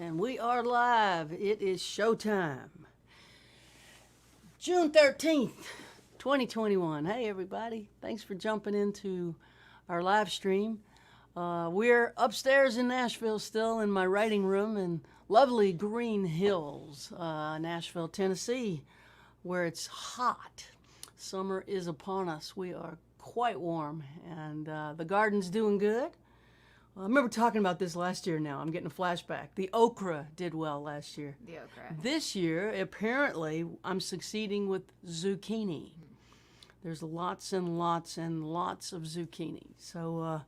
And we are live. It is showtime. June 13th, 2021. Hey, everybody. Thanks for jumping into our live stream. We're upstairs in Nashville still in my writing room in lovely Green Hills, Nashville, Tennessee, where it's hot. Summer is upon us. We are quite warm, and the garden's doing good. I remember talking about this last year now. I'm getting a flashback. The okra did well last year. The okra. This year, apparently, I'm succeeding with zucchini. There's lots and lots and lots of zucchini. So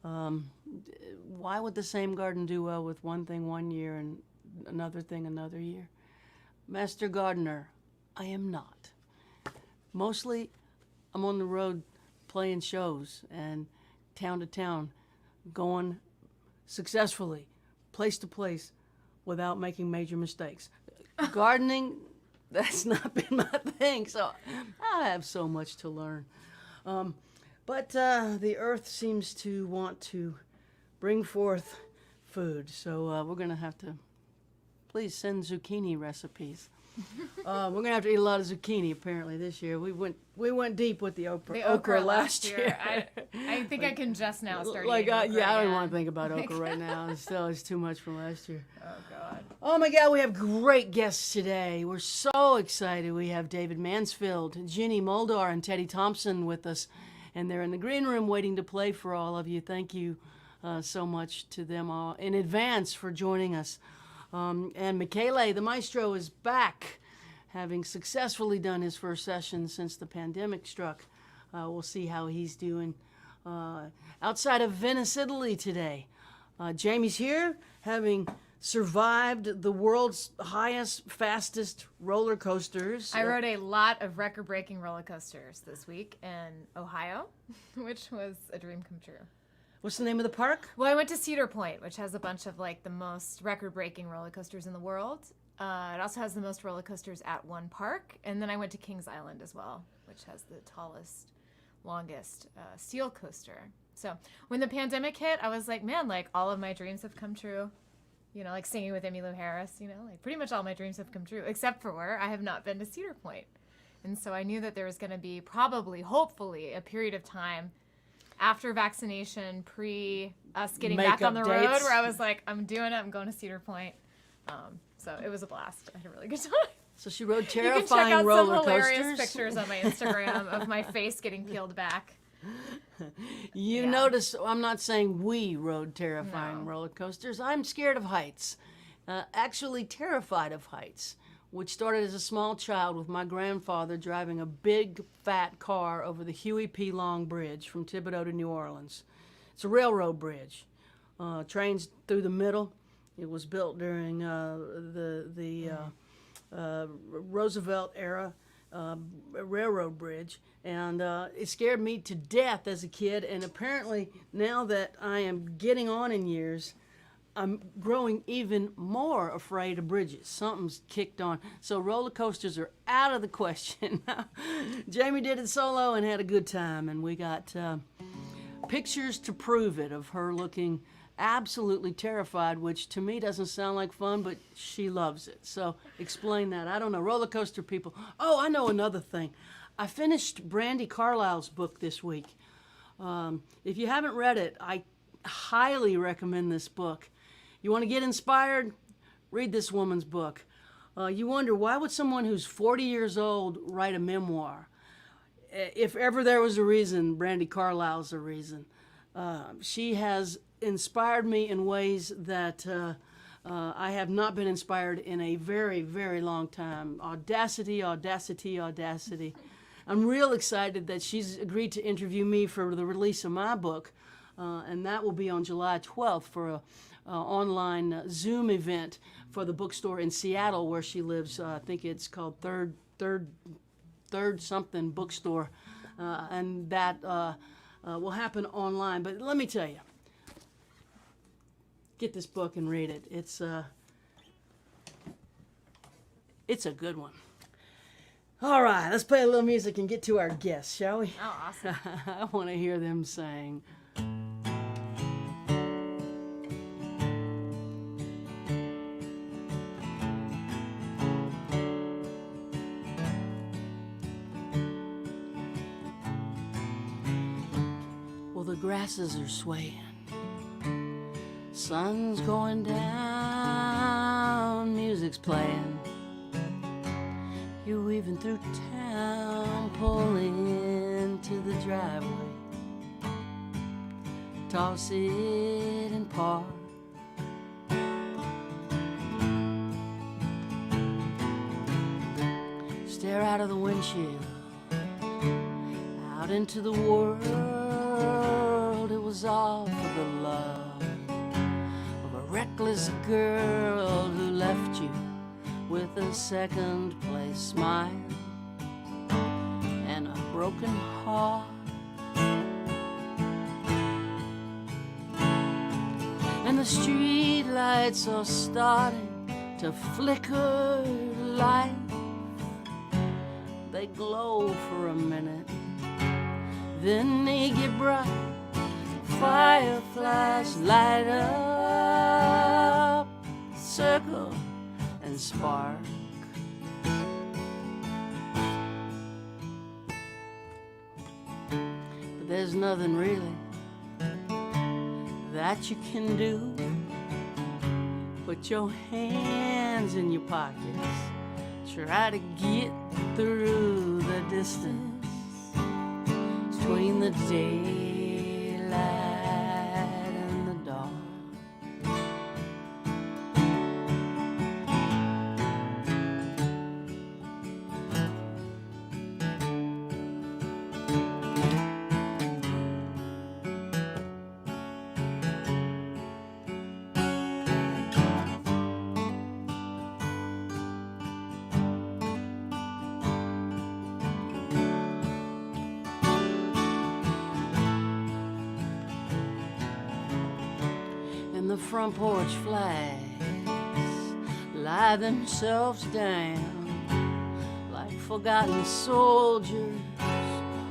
why would the same garden do well with one thing one year and another thing another year? Master gardener, I am not. Mostly, I'm on the road playing shows and town to town, going successfully, place to place, without making major mistakes. Gardening, that's not been my thing, so I have so much to learn. But the earth seems to want to bring forth food, so we're going to have to, please send zucchini recipes. We're going to have to eat a lot of zucchini, apparently, this year. We went deep with the okra last year. I think I can just now start like, eating okra yeah, I don't again. want to think about okra right now. It's too much from last year. Oh, God. Oh, my God, we have great guests today. We're so excited. We have David Mansfield, Jenni Muldaur, and Teddy Thompson with us. And they're in the green room waiting to play for all of you. Thank you so much to them all in advance for joining us. And Michele, the maestro, is back, having successfully done his first session since the pandemic struck. We'll see how he's doing outside of Venice, Italy today. Jaimee's here, having survived the world's highest, fastest roller coasters. I rode a lot of record-breaking roller coasters this week in Ohio, which was a dream come true. What's the name of the park? Well, I went to Cedar Point, which has a bunch of like the most record-breaking roller coasters in the world. It also has the most roller coasters at one park. And then I went to Kings Island as well, which has the tallest, longest steel coaster. So when the pandemic hit, I was like, man, like all of my dreams have come true. You know, like singing with Emmylou Harris, you know, like pretty much all my dreams have come true, except for where I have not been to Cedar Point. And so I knew that there was going to be probably, hopefully, a period of time after vaccination, pre us getting back on the road, where I was like, I'm doing it. I'm going to Cedar Point. So it was a blast. I had a really good time. So she rode You can check terrifying out roller some hilarious coasters. pictures on my Instagram of my face getting peeled back. You notice I'm not saying we rode terrifying No. roller coasters. I'm scared of heights. Actually terrified of heights, which started as a small child with my grandfather driving a big, fat car over the Huey P. Long Bridge from Thibodaux to New Orleans. It's a railroad bridge. Trains through the middle. It was built during the Roosevelt era railroad bridge, and it scared me to death as a kid. And apparently now that I am getting on in years, I'm growing even more afraid of bridges. Something's kicked on. So roller coasters are out of the question. Jaimee did it solo and had a good time, and we got pictures to prove it of her looking absolutely terrified, which to me doesn't sound like fun, but she loves it. So explain that. I don't know. Roller coaster people. Oh, I know another thing. I finished Brandi Carlile's book this week. If you haven't read it, I highly recommend this book. You want to get inspired? Read this woman's book. You wonder, why would someone who's 40 years old write a memoir? If ever there was a reason, Brandi Carlile's a reason. She has inspired me in ways that I have not been inspired in a very, very long time. Audacity, audacity, audacity. I'm real excited that she's agreed to interview me for the release of my book, and that will be on July 12th for a online Zoom event for the bookstore in Seattle where she lives. I think it's called Third something bookstore, and that will happen online. But let me tell you, get this book and read it. It's a good one. All right, let's play a little music and get to our guests, shall we? Oh, awesome. I want to hear them sing. the grasses are swaying, sun's going down, music's playing. You're weaving through town, pulling into the driveway. Toss it and park. Stare out of the windshield, out into the world. It was all for the love of a reckless girl who left you with a second place smile and a broken heart. And the street lights are starting to flicker light. They glow for a minute, then they get bright. Fireflies light up, circle and spark. But there's nothing really that you can do. Put your hands in your pockets, try to get through the distance between the daylight and the dark. The front porch flags lie themselves down like forgotten soldiers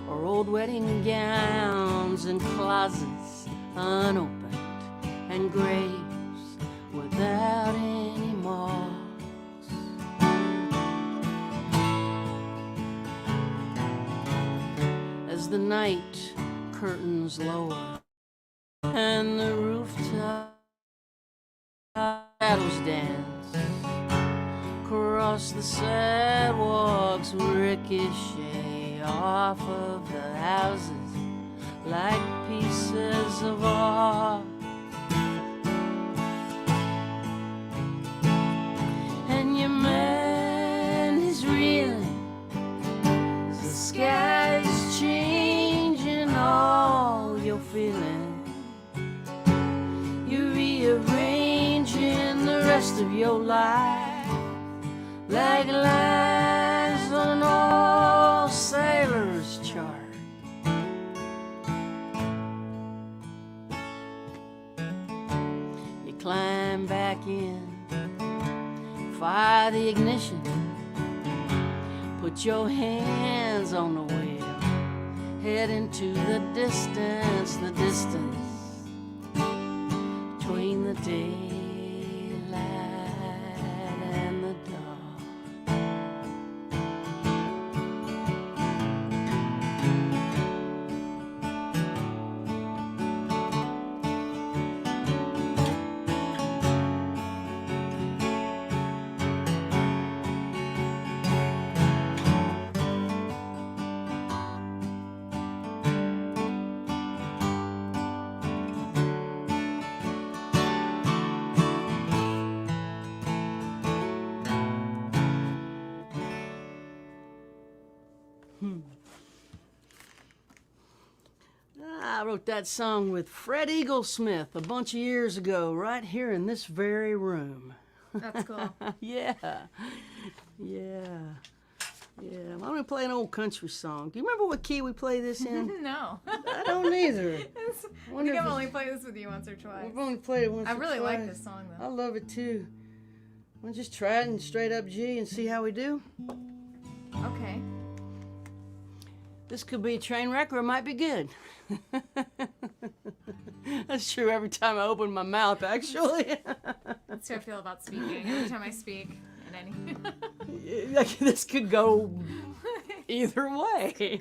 or old wedding gowns in closets unopened and graves without any marks. As the night curtains lower and the rooftop shadows dance across the sidewalks, ricochet off of the houses like pieces of art. And your mind is reeling as the sky is changing all your feelings. You rearranging the rest of your life like lines on an old sailor's chart. You climb back in, fire the ignition, put your hands on the wheel, head into the distance between the daylight and the dark. I wrote that song with Fred Eaglesmith a bunch of years ago, right here in this very room. That's cool. Yeah. Why don't we play an old country song? Do you remember what key we play this in? No. I don't either. I think I've only played this with you once or twice. We've only played it once I or really twice. like this song, though. I love it too. We'll just try it in straight up G and see how we do. Okay. This could be a train wreck or it might be good. That's true every time I open my mouth, actually. That's how I feel about speaking. Every time I speak in any... Like, this could go either way.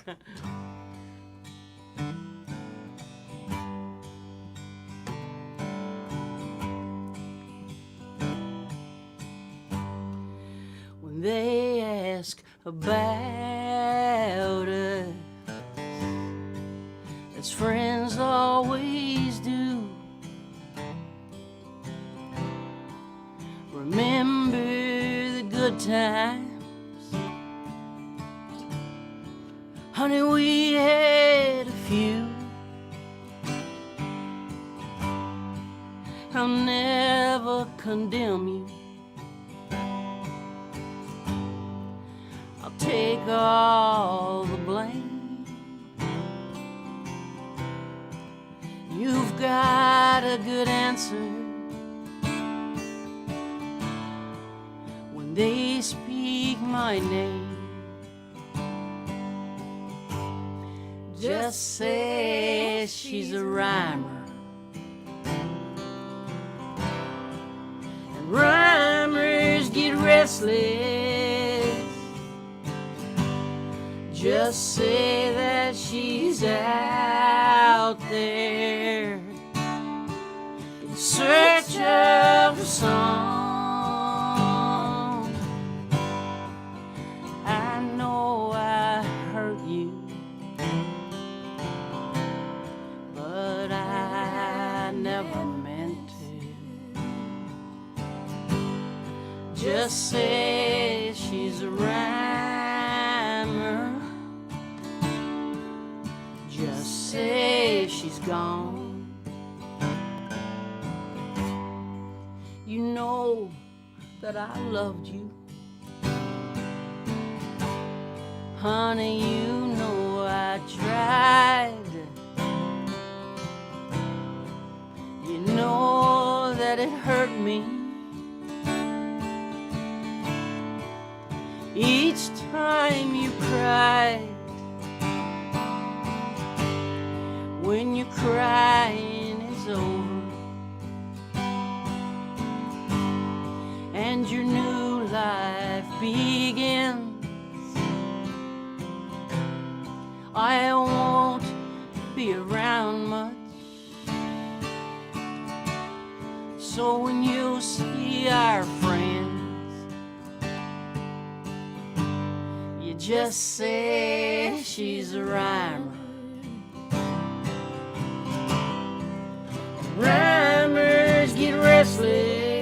about us, as friends always do. Remember the good times, honey, we had a few. I'll never condemn you. I'll take all the blame. You've got a good answer when they speak my name. Just say she's a rhymer. Rhymers get restless. Just say that she's out there in search of a song. I know I hurt you, but I never meant to. Just say she's a rhymer. Just say she's gone. You know that I loved you. Honey, you know I tried. You know that it hurt me each time you cried. When your crying is over and your new life begins, I won't be around much. So when you see our friends, just say she's a rhymer. Rhymers get restless.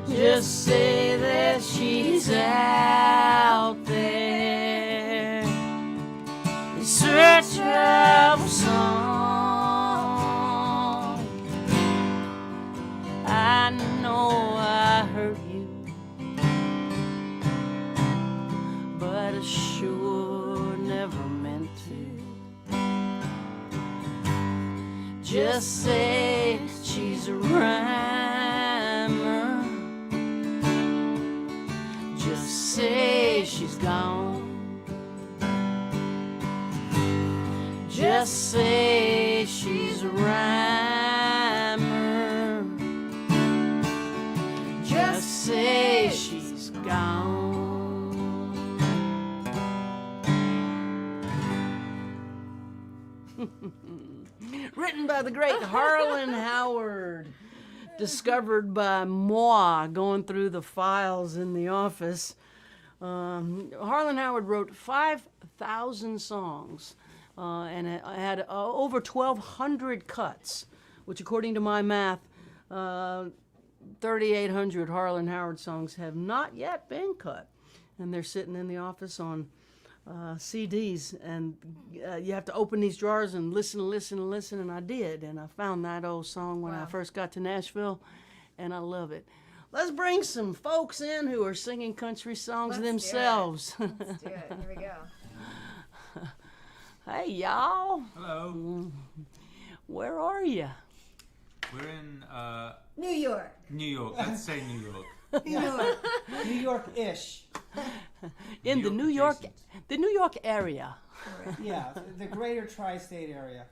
Just say that she's out there in search of a song. I know I hurt you, but I sure never meant to. Just say she's a rhymer. Just say she's gone. Just say she's a rhymer. Just say she's gone. Written by the great Harlan Howard, discovered by moi going through the files in the office. Harlan Howard wrote 5,000 songs and it had over 1,200 cuts, which according to my math, 3,800 Harlan Howard songs have not yet been cut. And they're sitting in the office on CDs, and you have to open these drawers and listen, and I did, and I found that old song when I first got to Nashville, and I love it. Let's bring some folks in who are singing country songs themselves. Let's do it. Here we go. Hey, y'all. Hello. Where are you? We're in New York. New York. Let's say New York. New York. New York-ish. In the New York area. Yeah, the greater tri-state area.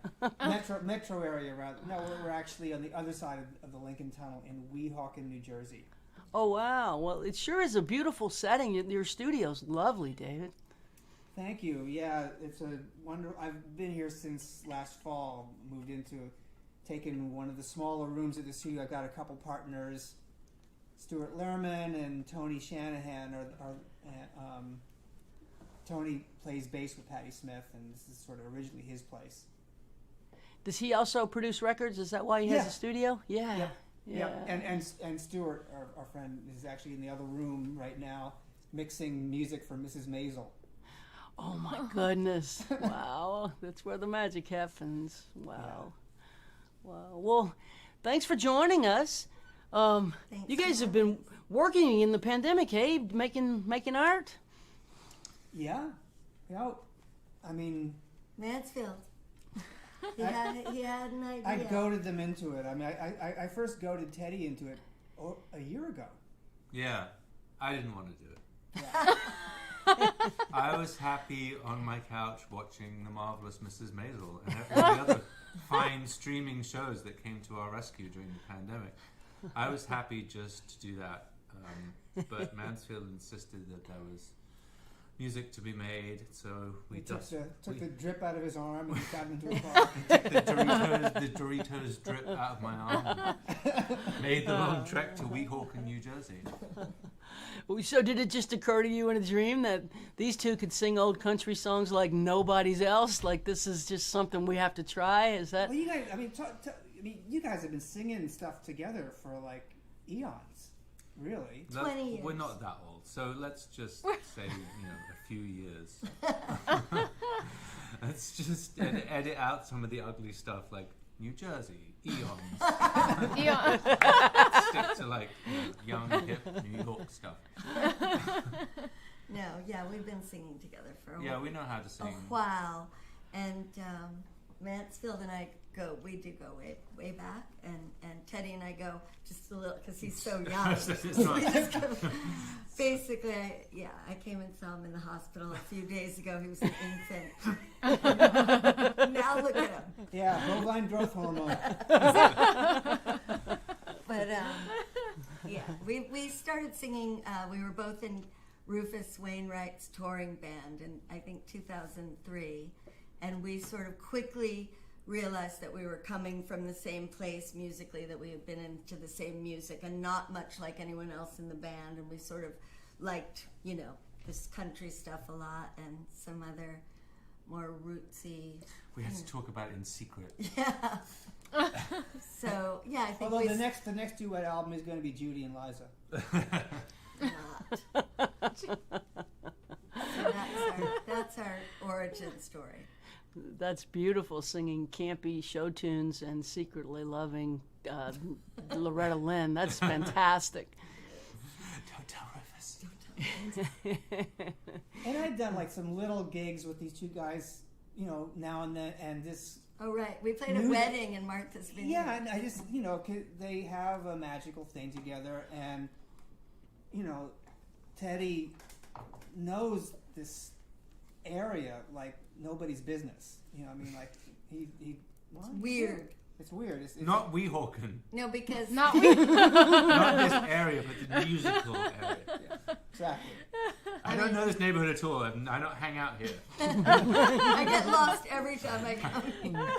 Metro area, rather. No, we're actually on the other side of the Lincoln Tunnel in Weehawken, New Jersey. Oh, wow. Well, it sure is a beautiful setting. Your studio's lovely, David. Thank you. Yeah, it's a wonder. I've been here since last fall. Moved into, taken one of the smaller rooms at the studio. I've got a couple partners, Stuart Lehrman and Tony Shanahan Tony plays bass with Patti Smith, and this is sort of originally his place. Does he also produce records? Is that why he has a studio? Yeah. Yep. Yeah. And Stuart, our friend, is actually in the other room right now mixing music for Mrs. Maisel. Oh my goodness. Wow. That's where the magic happens. Wow. Yeah. Wow. Well, thanks for joining us. You guys have been working in the pandemic, hey? Making art? Yeah. I mean, Mansfield. He had an idea. I goaded them into it. I mean, I first goaded Teddy into it a year ago. Yeah, I didn't want to do it. Yeah. I was happy on my couch watching The Marvelous Mrs. Maisel and all the other fine streaming shows that came to our rescue during the pandemic. I was happy just to do that. But Mansfield insisted that there was music to be made, so we took we the drip out of his arm and got into a car. the Doritos drip out of my arm. Made the long trek to Weehawken, New Jersey. So did it just occur to you in a dream that these two could sing old country songs like nobody's else? Like this is just something we have to try? Is that? Well, you guys, I mean, you guys have been singing stuff together for like eons, really. 20 years. We're not that old, so let's just say a few years. Let's just edit out some of the ugly stuff like New Jersey, eons. Yeah. Stick to like young, hip New York stuff. No, yeah, we've been singing together for Yeah, we know how to a sing. while, and Mansfield and I we do go way back, and Teddy and I go just a little because he's so young. It's We not- just go- basically, I came and saw him in the hospital a few days ago. He was an infant. Now look at him. Yeah, bovine growth hormone. But yeah, we started singing. We were both in Rufus Wainwright's touring band in I think 2003, and we sort of quickly realized that we were coming from the same place musically, that we had been into the same music and not much like anyone else in the band, and we sort of liked this country stuff a lot and some other more rootsy. We had to talk about it in secret. Yeah. So yeah, I think Although the next duet album is going to be Judy and Liza. not. So that's our origin story. That's beautiful, singing campy show tunes and secretly loving Loretta Lynn. That's fantastic. Don't tell Rufus. And I'd done like some little gigs with these two guys, now and then, and this. Oh right, we played a wedding in Martha's Vineyard. Yeah, and I just, they have a magical thing together, and Teddy knows this area like nobody's business. I mean, like he. It's weird. It's weird. It's Not Weehawken. No, because Not we. Not this area, but the musical area. Yeah, exactly. I don't know this neighborhood at all. I don't hang out here. I get lost every time I come here.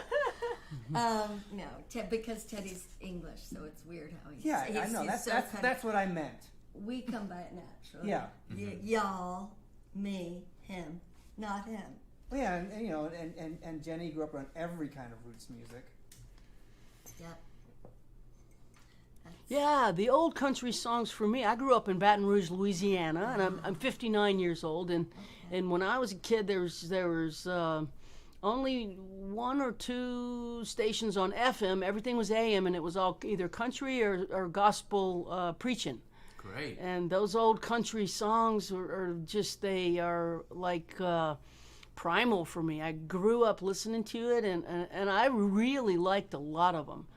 No, because Teddy's English, so it's weird how he's. Yeah, he's, I know. he's That's what I meant. We come by it naturally. Yeah. Y'all, me, him, not him. Well, yeah, and Jenny grew up around every kind of roots music. Yep. Yeah, the old country songs for me. I grew up in Baton Rouge, Louisiana, and I'm 59 years old. And when I was a kid, there was only one or two stations on FM. Everything was AM, and it was all either country or gospel preaching. Great. And those old country songs they are like primal for me. I grew up listening to it, and I really liked a lot of them.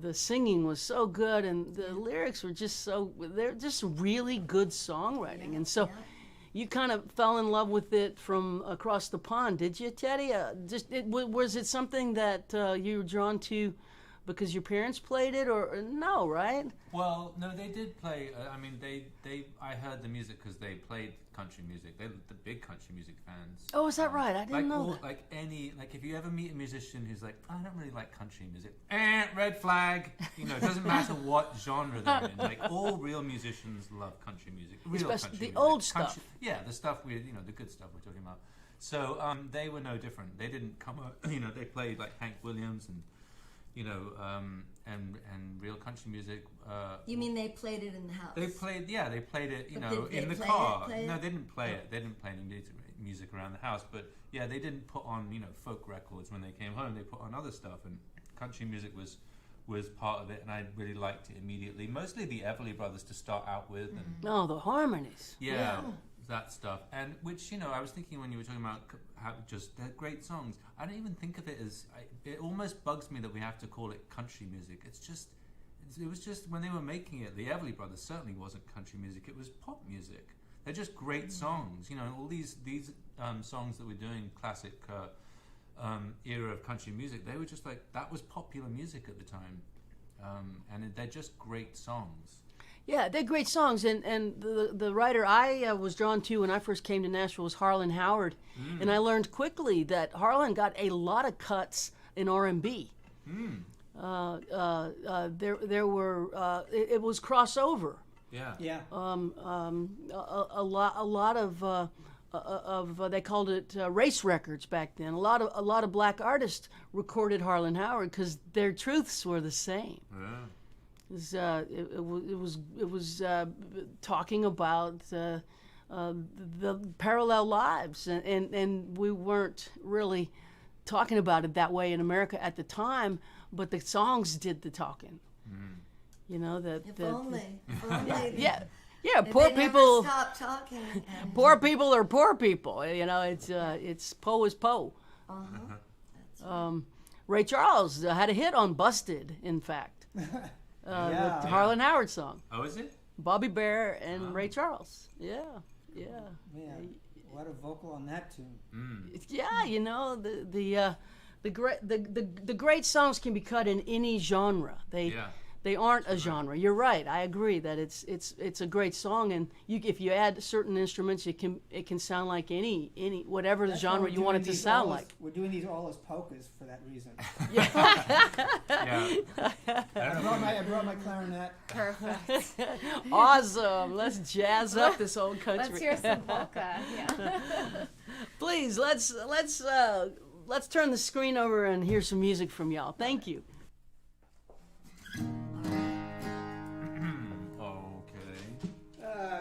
The singing was so good, and the lyrics were they're just really good songwriting. And so you kind of fell in love with it from across the pond, did you, Teddy? Was it something that you were drawn to because your parents played it, or no, right? Well, no, they did play. I mean, I heard the music because they played country music. The big country country music fans. Oh, is that right? I didn't know that. Like if you ever meet a musician who's like, I don't really like country music, red flag. You know, it doesn't matter what genre they're in. Like all real musicians love country music. Real Especially country the music. old stuff. Yeah, the stuff the good stuff we're talking about. So they were no different. They didn't come out. They played like Hank Williams and and real country music. You mean they played it in the house? They played it, But did in they the play car. it? No, they didn't play it. They didn't play any music around the house. But yeah, they didn't put on, folk records when they came home. They put on other stuff, and country music was part of it, and I really liked it immediately. Mostly the Everly Brothers to start out with, and Oh, the harmonies. yeah, that stuff. And which, I was thinking when you were talking about how just they're great songs. I don't even think of it as. It almost bugs me that we have to call it country music. It was just when they were making it, the Everly Brothers certainly wasn't country music. It was pop music. They're just great songs. All these songs that we're doing, classic era of country music. They were just like that was popular music at the time, and they're just great songs. Yeah, they're great songs, and the writer I was drawn to when I first came to Nashville was Harlan Howard, and I learned quickly that Harlan got a lot of cuts in R&B. There were it was crossover. Yeah. Yeah. A lot of they called it race records back then. A lot of black artists recorded Harlan Howard because their truths were the same. Yeah. It was talking about the parallel lives, and we weren't really talking about it that way in America at the time, but the songs did the talking. If only. Yeah, If poor they people. Never stop talking. And, Poor people are poor people. It's po is po. Ray Charles had a hit on "Busted." In fact, Yeah. the Harlan Howard song. Oh, is it? Bobby Bear and Ray Charles. Yeah. Man, what a vocal on that tune. Yeah, the great songs can be cut in any genre. They aren't a genre. You're right. I agree that it's a great song, and if you add certain instruments, it can sound like any whatever the That's why genre we're you want it doing to these sound all as- like. We're doing these all as polkas for that reason. Yeah. I brought my clarinet. Perfect. Awesome. Let's jazz up this old country. Let's hear some polka. Yeah. Please, let's turn the screen over and hear some music from y'all. Thank you.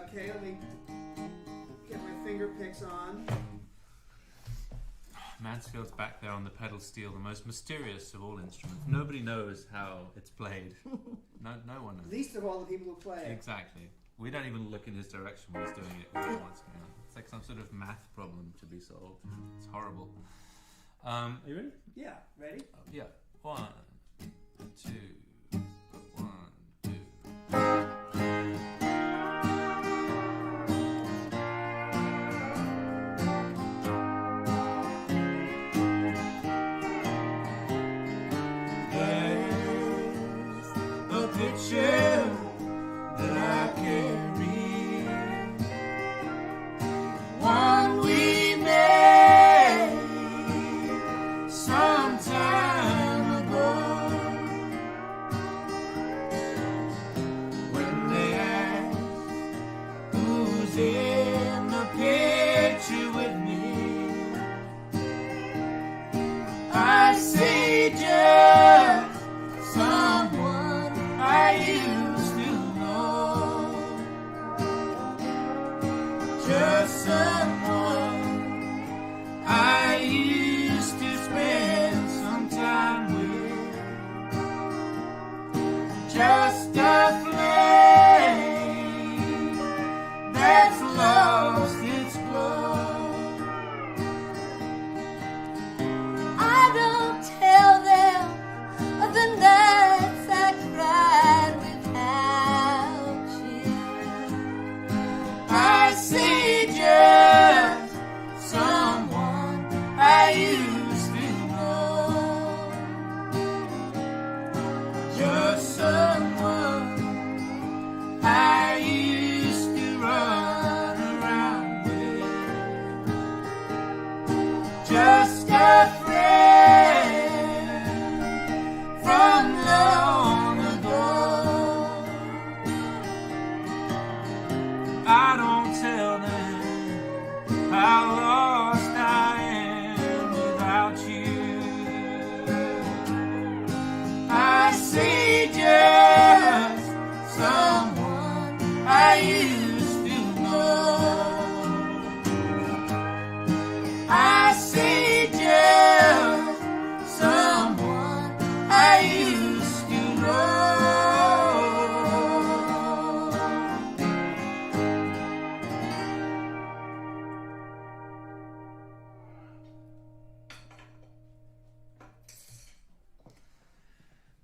Okay, let me get my finger picks on. Mansfield's back there on the pedal steel, the most mysterious of all instruments. Nobody knows how it's played. No one knows. Least of all the people who play. Exactly. We don't even look in his direction when he's doing it. We don't know what's going on. It's like some sort of math problem to be solved. It's horrible. Are you ready? Yeah, ready? Yeah. 1, 2, 1, 2. Picture that I carry, one we made some time ago.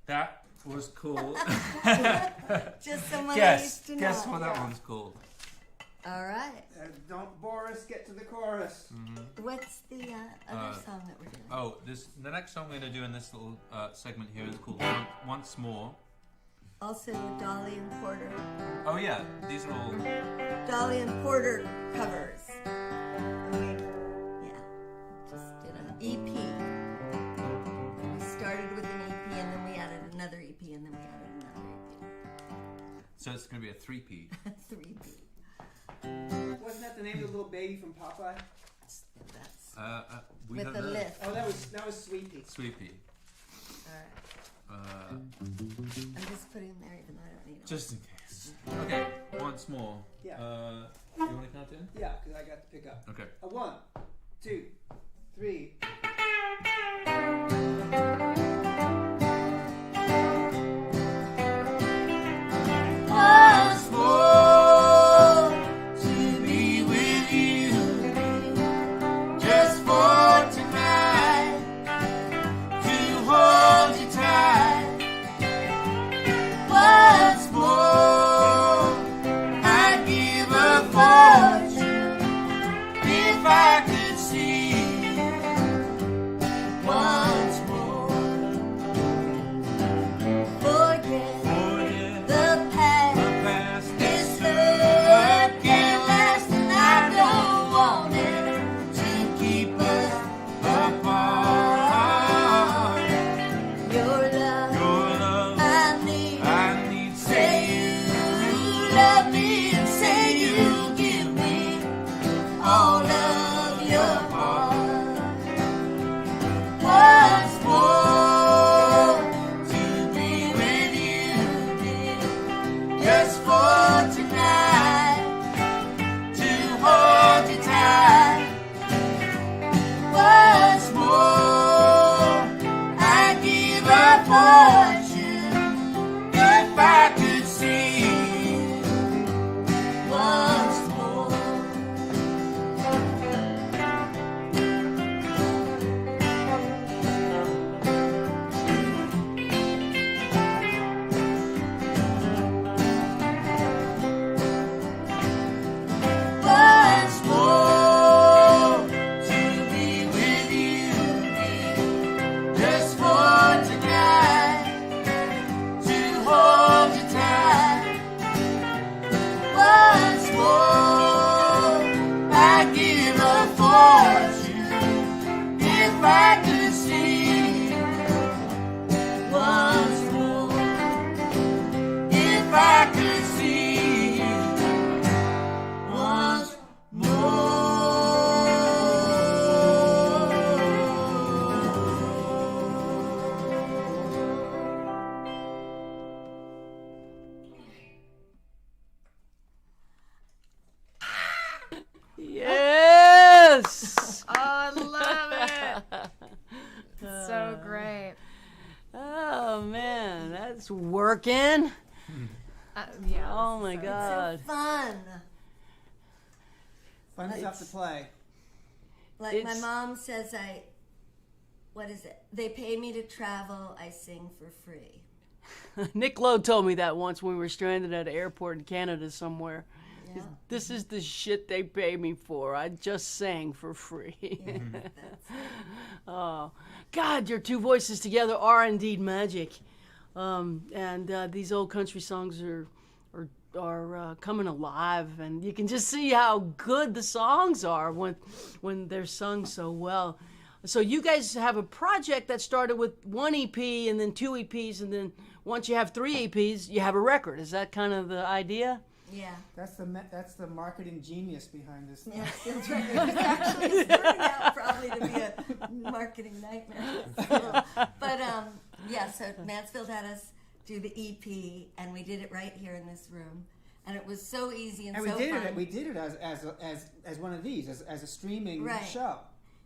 That was cool. Just someone I guess used to know. guess what that Yeah. one's called. All right. Don't bore us. Get to the chorus. What's the other song that we're doing? Oh, the next song we're going to do in this little segment here is called Once More. Also, Dolly and Porter. Oh yeah, these are all. Dolly and Porter covers. Okay. Yeah. Just did an EP. We started with an EP and then we added another EP and then we added another So it's going to be a 3P. EP. 3P. Wasn't that the name of the little baby from Popeye? That's We with don't the know. lift. Oh, that was Sweet Pea. Sweet Pea. All right. Uh, I'm just putting there even though I don't need it. just in case. Okay, once more. Yeah. You want to count in? Yeah, because I got to pick up. Okay. 1, 2, 3. Once more to be with you, just for tonight, to hold you tight. Once more, I'd give a fortune if I could see you once more. forget Forget the past. the past. This love can't last and I don't want it To keep us apart. Your love Your love I need. I need. Say you love me and say you give me all of your heart. Once more To be with you, dear, just for tonight, to hold you tight. once more I'd give a fortune if I could see you once more. Once more. To be with you, just for tonight, to hold you tight. once more, I'd give a fortune if I could see you once more. if I could see you once Yes. Oh, I love it. It's so great. Oh man, that's working. Yeah. Oh my this is so- God. Fun. Fun stuff to play. Like my It's- mom says, what is it? They pay me to travel, I sing for free. Nick Lowe told me that once when we were stranded at an airport in Canada somewhere. Yeah. This is the shit they pay me for. I just sang for free. Yeah, that's Oh, God, your two voices together are indeed magic. These old country songs are coming alive, and you can just see how good the songs are when they're sung so well. So you guys have a project that started with one EP and then two EPs, and then once you have three EPs, you have a record. Is that kind of the idea? yeah. That's the marketing genius behind this. Yeah, Mansfield's record is actually starting out probably to be a marketing nightmare. But yeah, so Mansfield had us do the EP, and we did it right here in this room, and it was so easy and And so fun. we did it as one of these as a streaming Right. show.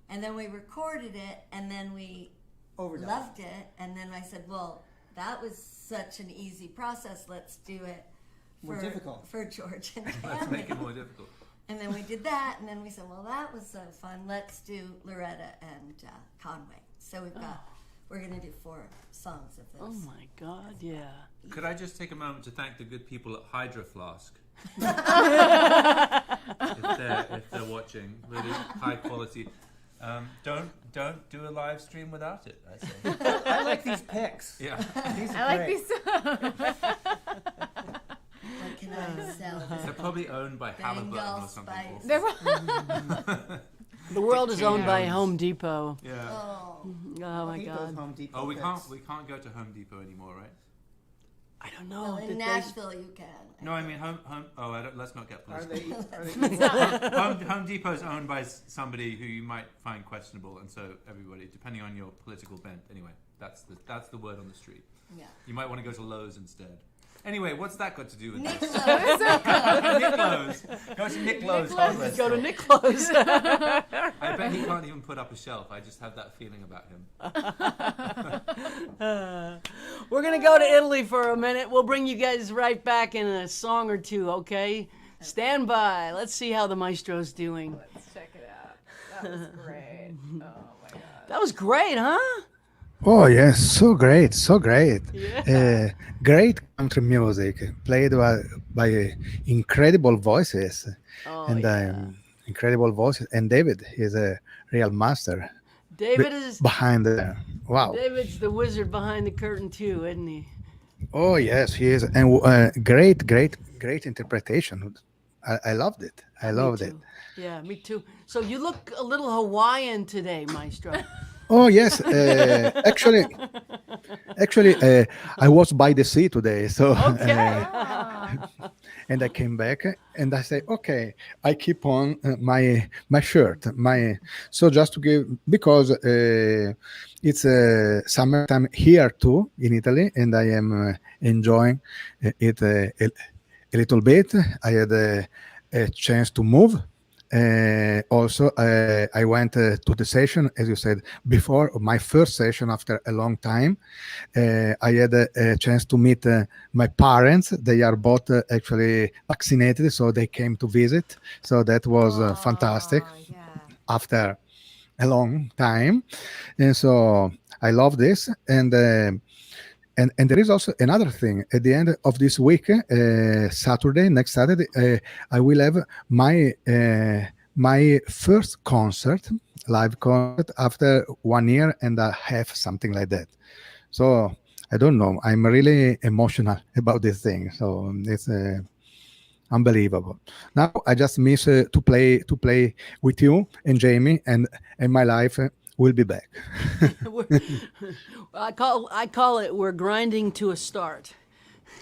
And then we recorded it, and then we Overdub. loved it, and then I said, well, that was such an easy process. Let's do it More difficult. for George and Let's make it Tammy. more difficult. And then we did that, and then we said, well, that was so fun. Let's do Loretta and Conway. So we're going to do 4 songs of this. Oh my God, yeah. Could I just take a moment to thank the good people at Hydro Flask? if they're watching, really high quality. Don't do a live stream without it, I say. I like these picks. Yeah. These are I like great. these. What can I sell? They're probably owned by Halliburton Bengal or something. spice. They're- The world is owned by Potatoes. Home Depot. Yeah. Oh, Oh my I think those God. Home Depot Oh, we picks. can't go to Home Depot anymore, right? I don't well, know. in Did they- Nashville you can. No, I mean home. Oh, let's not get Are political. they Home Depot is owned by somebody who you might find questionable, and so everybody, depending on your political bent. Anyway, that's the word on the street. Yeah. You might want to go to Lowe's instead. Anyway, what's that got to do with Nick this? Lowe's. Nick Lowe's. Go to Nick Lowe's. hardware Go to store. Nick Close. I bet he can't even put up a shelf. I just have that feeling about him. We're gonna go to Italy for a minute. We'll bring you guys right back in a song or two, okay? Stand by. Let's see how the maestro's doing. Let's check it out. That was great. Oh my God. That was great, huh? Oh yes, so great, so great. Yeah. Great country music played by incredible voices Oh, and yeah. incredible voices. And David is a real master David is behind the wow. David's the wizard behind the curtain too, isn't he? Oh yes, he is, and great interpretation. I loved it. I loved Me it. too. Yeah, me too. So you look a little Hawaiian today, Maestro. Oh yes, actually, I was by the sea today, so and I came back and I say, okay, I keep on my shirt, so just to give because it's summertime here too in Italy, and I am enjoying it a little bit. I had a chance to move. Also, I went to the session, as you said before, my first session after a long time. I had a chance to meet my parents. They are both actually vaccinated, so they came to visit. So that was fantastic Yeah. after a long time. And so I love this. And there is also another thing. At the end of this week, next Saturday, I will have my first live concert after 1 year and a half, something like that. So I don't know. I'm really emotional about this thing. So it's unbelievable. Now I just miss to play with you and Jaimee, and my life will be back. I call it we're grinding to a start.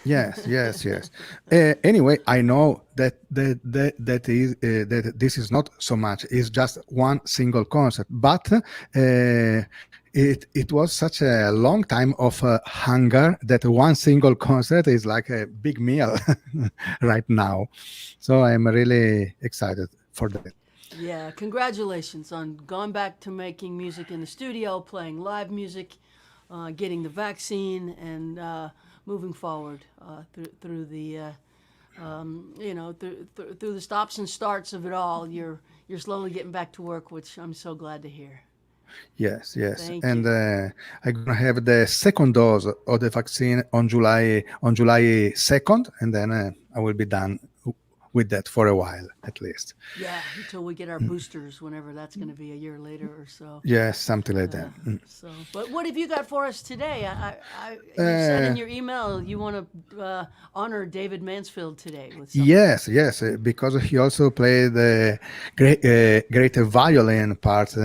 Yes. Anyway, I know that this is not so much. It's just one single concert, but it was such a long time of hunger that one single concert is like a big meal right now. So I'm really excited for that. Yeah, congratulations on going back to making music in the studio, playing live music, getting the vaccine, and moving forward through the through the stops and starts of it all. You're slowly getting back to work, which I'm so glad to hear. Yes. Thank And I'm gonna have the second dose of the vaccine on July 2nd, and then I will be done with that for a while at least. Yeah, until we get our boosters, whenever that's going to be, a year later or so. Yes, something like that. So, but what have you got for us today? You said in your email you want to honor David Mansfield today with something. Yes, because he also played the great violin part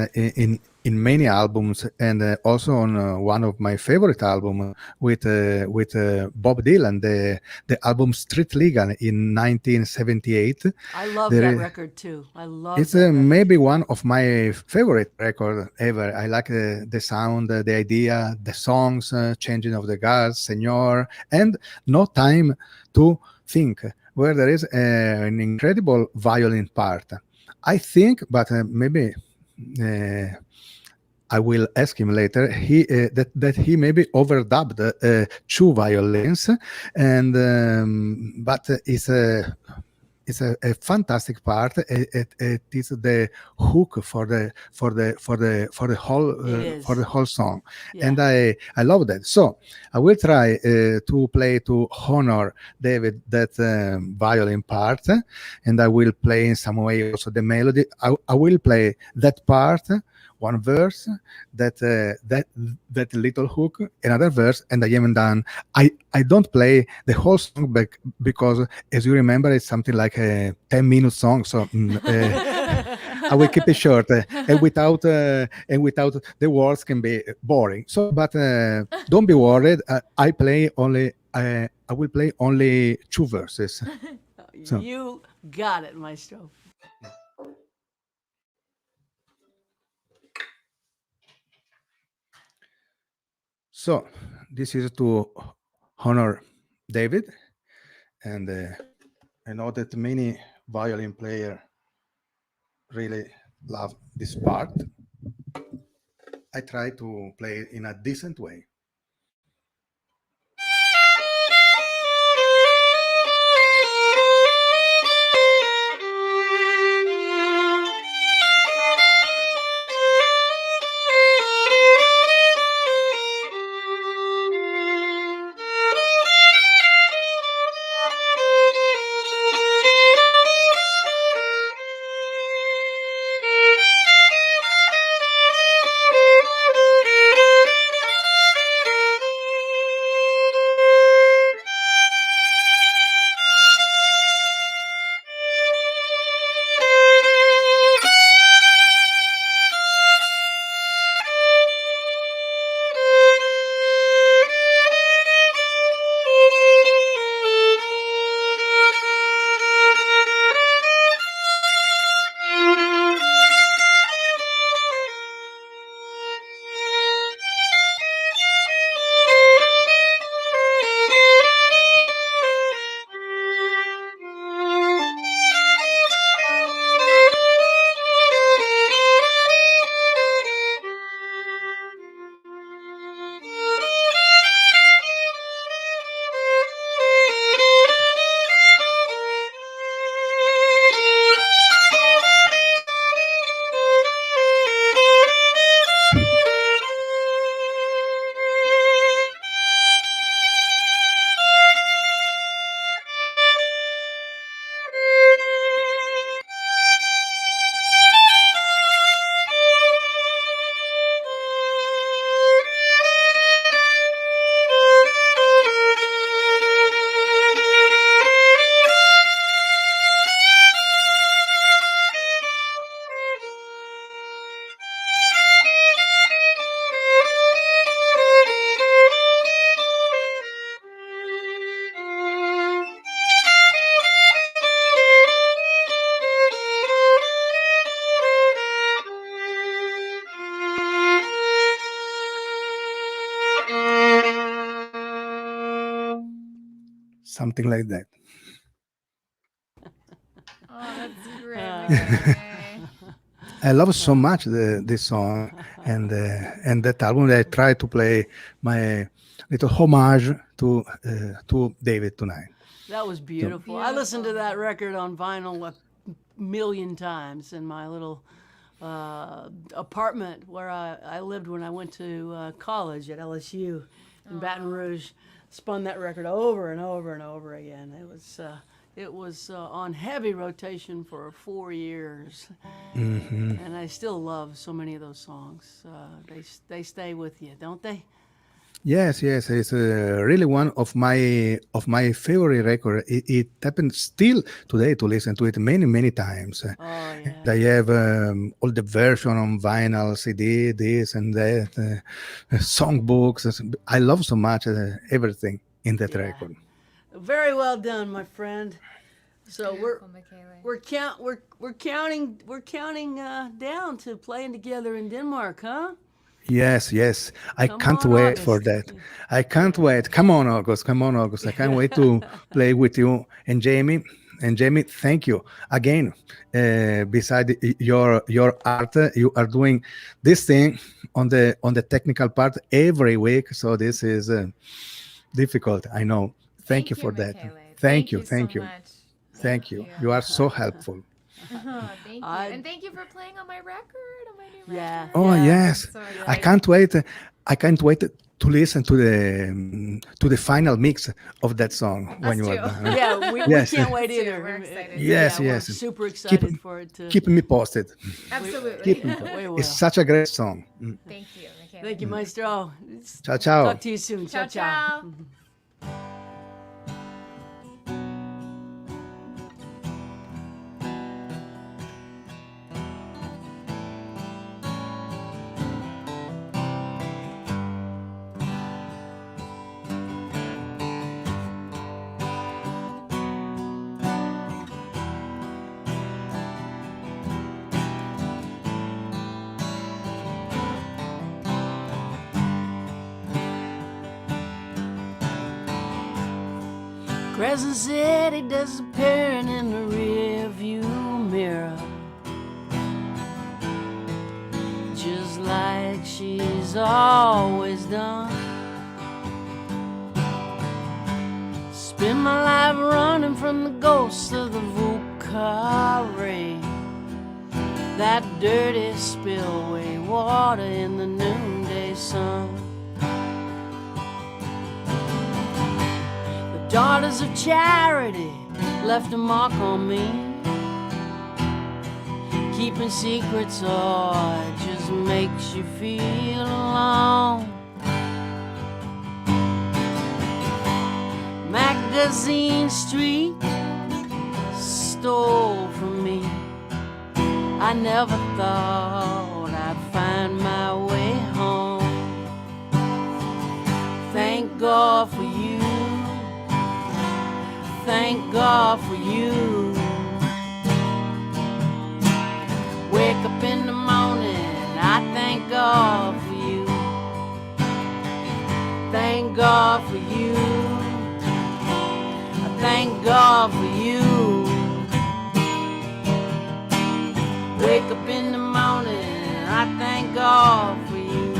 in many albums, and also on one of my favorite albums with Bob Dylan, the album Street Legal in 1978. I love that record too. I love It's that record. maybe one of my favorite records ever. I like the sound, the idea, the songs, changing of the guards, Senor, and No Time to Think, where there is an incredible violin part. I think, but maybe I will ask him later. That he maybe overdubbed 2 violins, and but it's it's a fantastic part. It is the hook for the is. whole song, Yeah. and I love that. So I will try to play to honor David that violin part, and I will play in some way also the melody. I will play that part, one verse, that little hook, another verse, and I haven't done. I don't play the whole song back because, as you remember, it's something like a 10-minute song. So I will keep it short, and without the words can be boring. So, but don't be worried. I play only. I will play only 2 verses. So. You got it, Maestro. So this is to honor David, and I know that many violin players really love this part. I try to play it in a decent way. Something like that. Oh, that's great. Michele. I love so much this song and that album. That I try to play my little homage to David tonight. That was beautiful. I listened to that record on vinyl a million times in my little apartment where I lived when I went to college at LSU in Baton Rouge. Spun that record over and over and over again. It was on heavy rotation for 4 years, and I still love so many of those songs. They stay with you, don't they? Yes, it's really one of my favorite record. It happens still today to listen to it many times. Oh yeah. I have all the version on vinyl, CD, this and that, songbooks. I love so much everything in that Yeah. record. Very well done, my friend. So Beautiful, Michele. we're counting down to playing together in Denmark, huh? Yes. I Come can't on, wait for August. that. I can't wait. Come on, August. I can't wait to play with you and Jaimee. And Jaimee, thank you again. Beside your art, you are doing this thing on the technical part every week. So this is difficult. I know. Thank you for that. Michele. Thank you. so much. Thank you. You are so helpful. Oh, thank you. I- And thank you for playing on my record, on my new Yeah. record. Oh Yeah. yes, So I excited. can't wait. I can't wait to listen to the final mix of that song when Us you are too. done. Yeah, Yes. we can't wait Us too. either. We're excited. Yes, Yeah, yes. We're super excited for it to. Keep me posted. Absolutely. Keep me posted. We will. It's such a great song. Thank you, Michele. Thank you, Maestro. Ciao, ciao. Talk to you soon. Ciao, ciao. ciao. Crescent City disappearing in the rearview mirror, just like she's always done. Spend my life running from the ghosts of the Vucare, that dirty spillway water in the noonday sun. Daughters of Charity left a mark on me. Keeping secrets, oh, it just makes you feel alone. Magazine Street stole from me. I never thought I'd find my way home. Thank God for you. Thank God for you. Wake up in the morning, I thank God for you. Thank God for you. I thank God for you. Wake up in the morning, I thank God for you.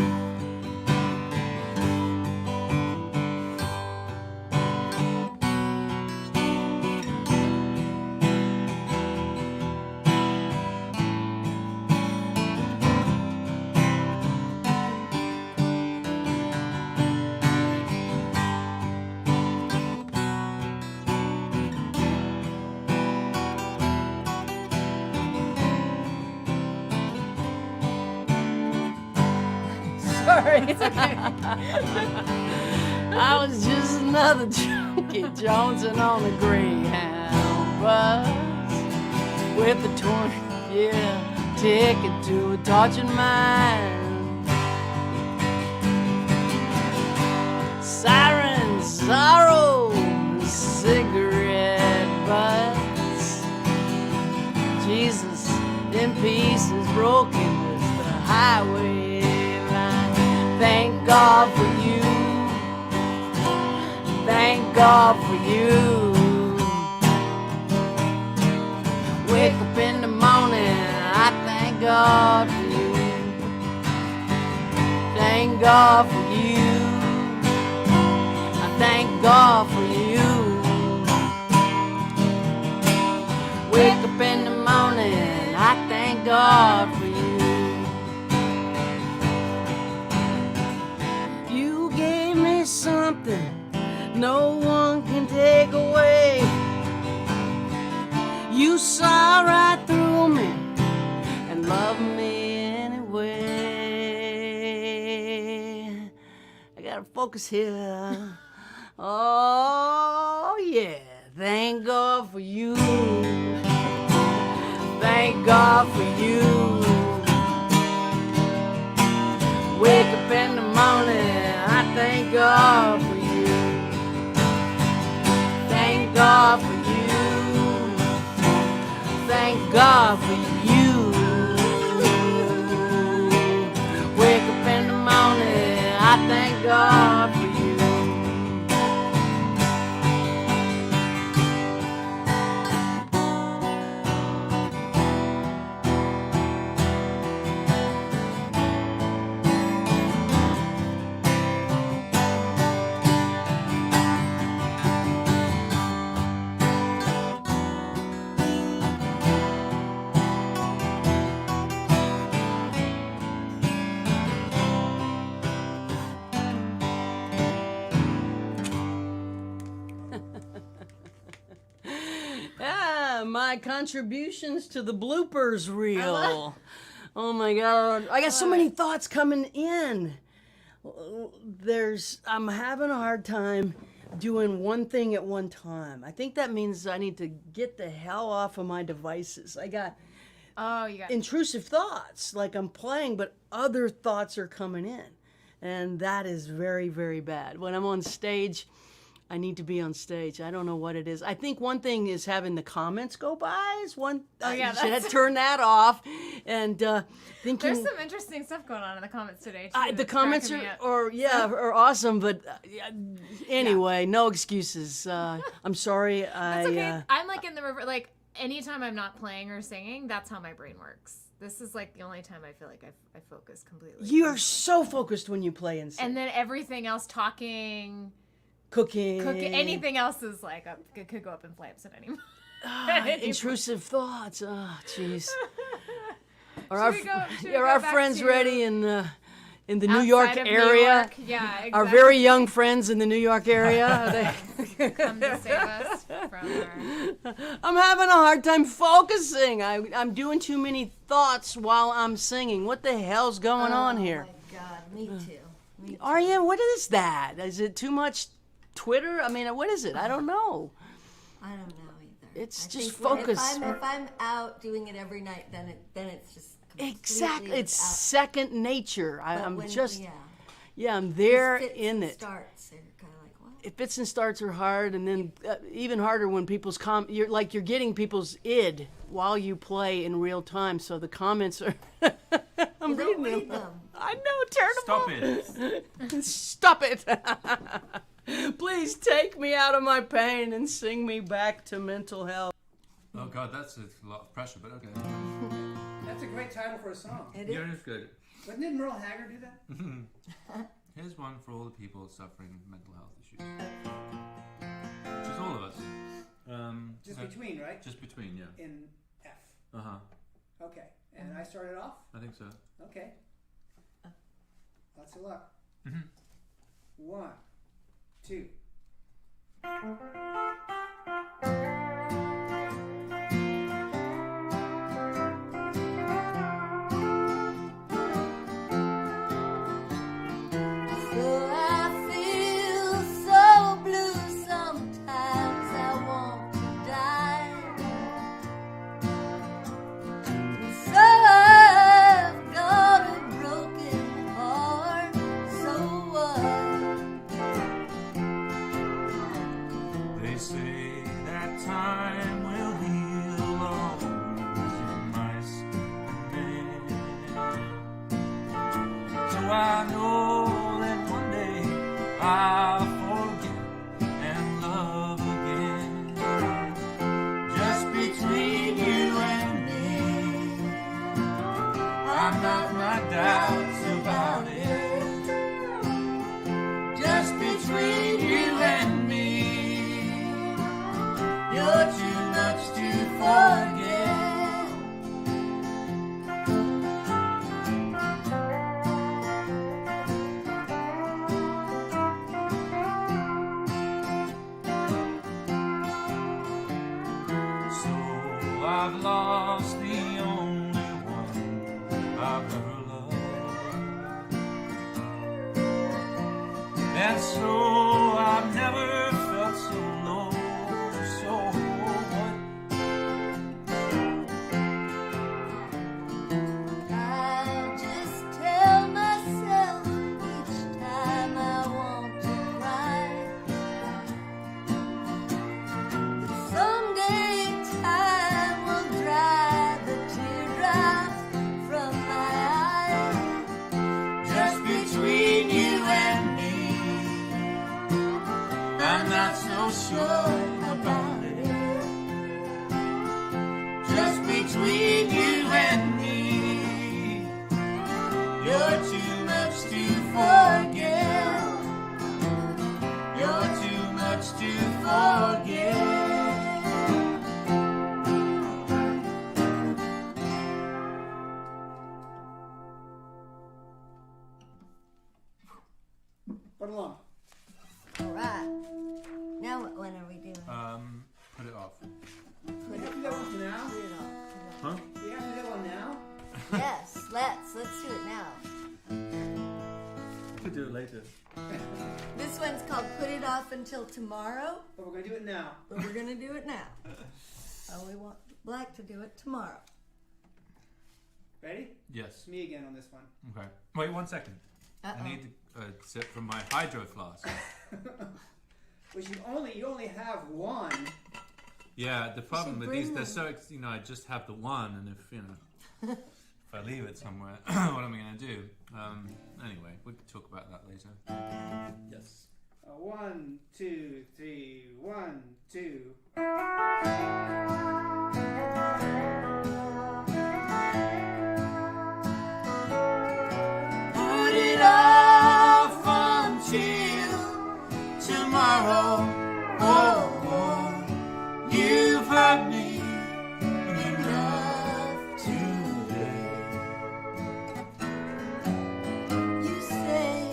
Sorry. It's okay. I was just another junkie jonesing on a Greyhound bus with a 20-year ticket to a tortured mind. Siren sorrow, cigarette butts. Jesus in pieces, broken as the highway line. Thank God for you. Thank God for you. Wake up in the morning, I thank God for you. Thank God for you. I thank God for you. Wake up in the morning, I thank God for you. You gave me something no one can take away. You saw right through me and loved me anyway. I gotta focus here. Oh yeah, thank God for you. Thank God for you. Wake up in the morning, I thank God for you. Thank God for you. Thank God for you. Wake up in the morning, I thank God for you. my contributions to the bloopers reel. Oh my God. I got so many thoughts coming in. I'm having a hard time doing one thing at one time. I think that means I need to get the hell off of my devices. I got intrusive thoughts, like I'm playing, but other thoughts are coming in. And that is very, very bad. When I'm on stage, I need to be on stage. I don't know what it is. I think one thing is having the comments go by. Is one. You should turn that off. And thinking There's some interesting stuff going on in the comments today, too. the comments are awesome. But anyway, no excuses. I'm sorry. That's okay. I'm like in the river. Like anytime I'm not playing or singing, that's how my brain works. This is like the only time I feel like I focus completely. You're so focused when you play and sing. And then everything else, talking, cooking, anything else is like could go up in flames at any moment. Intrusive thoughts. Oh, jeez. Are Should our we friends go ready in the New York outside of New area? York? Yeah, exactly. Our very young friends in the New York area. Are they... Come to save us from our... I'm having a hard time focusing. I'm doing too many thoughts while I'm singing. What the hell's going on here? Oh my God, me too. Are you? What is that? Is it too much Twitter? I mean, what is it? I don't know. I don't know either. It's I just think focus. If I'm out doing it every night, then it's just completely Exactly. It's out. second nature. But I'm when- just, yeah. I'm there Fits in and it. Starts. They're kind of like what? It fits and starts are hard, and then even harder when people's you're getting people's id while you play in real time. So the comments are. I'm You don't reading read them. them. I know, turn Stop them it. off. Stop it. Please take me out of my pain and sing me back to mental health. Oh God, that's a lot of pressure, but okay. That's a great title for a song. It Yeah, is. it's good. But didn't Merle Haggard do that? Here's one for all the people suffering mental health issues. Which is all of us. Just so- between, right? Just between, yeah. In F. Uh-huh. Okay. And I started off? I think so. Okay. Lots of luck. Mhm. 1, 2. So I feel so blue sometimes I want to die. So I've got a broken heart. So what? They say that time will heal all wounds in mice and men. So I know that one day I'll forget and love again. Just between you and me, I've got my doubts about it. Just between you and me, you're too much to forget. So I've lost the only one I've ever loved. And so I've never felt so low. So what? I just tell myself each time I want to cry that someday time will dry the teardrops from my eyes. Just between you and me, I'm not so sure about it. Just between you and me, you're too much to forget. You're too much to forget. Run along. All right. Now when are we doing? Put it off. Put it That was now? Huh? Do we have to do one now? Yes, let's do it now. We'll do it later. This one's called Put It Off Until Tomorrow, But we're gonna do it now. but we're gonna do it now. Oh, we want Black to do it tomorrow. Ready? Yes. It's me again on this one. Okay. Wait 1 second. Uh-oh. I need to sip from my hydro flask. Which you only have one. Yeah, the problem with bring these, they're them. so, I just have the one, and if I leave it somewhere, what am I going to do? Anyway, we can talk about that later. Yes. 1, 2, 3, 1, 2. Put it off until tomorrow. Oh, you've hurt me enough today. You say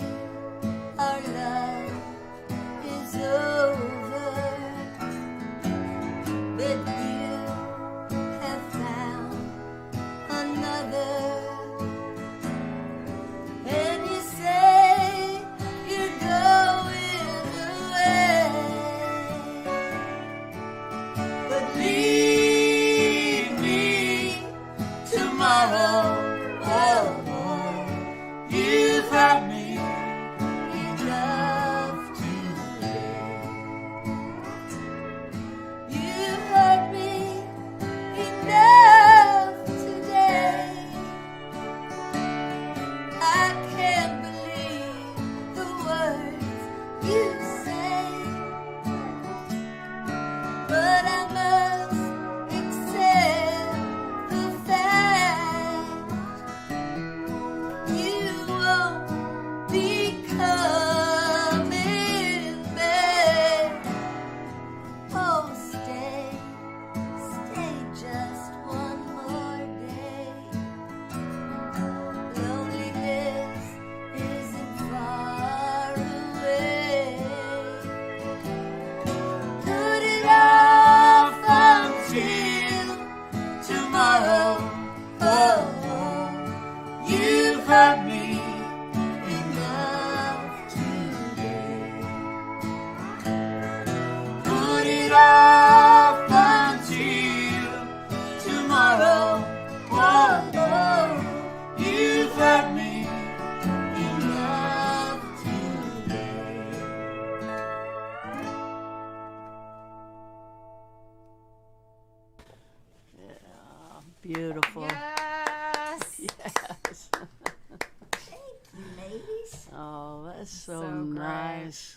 our love is over, but you have found another. And you say you're going away, but Leave me tomorrow. Oh, you've hurt me enough today. you hurt me enough today. I can't believe the words you say, but I must accept the fact you won't be coming back. Oh, stay just one more day. Loneliness isn't far away. Put it off until Tomorrow, oh, you've hurt me enough today. Put it off until tomorrow. Oh, you've hurt me enough today. Beautiful. Yes. Yes. ladies. Oh, that's so, So great. nice.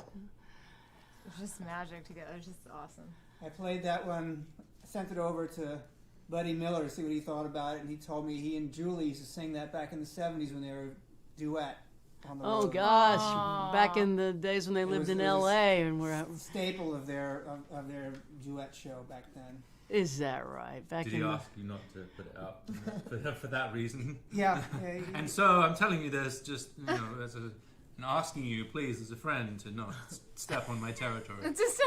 It's just magic together. It's just awesome. I played that one, sent it over to Buddy Miller to see what he thought about it, and he told me he and Julie used to sing that back in the 70s when they were duet on the Oh road. gosh, Aw. back in the days when they lived was- in it was- L.A. and we're Staple of their duet show back then. is that right? Back Did in he the, ask you not to put it up for that reason? Yeah, And so I'm telling you, there's just and asking you, please, as a friend, to not step on my territory. It's just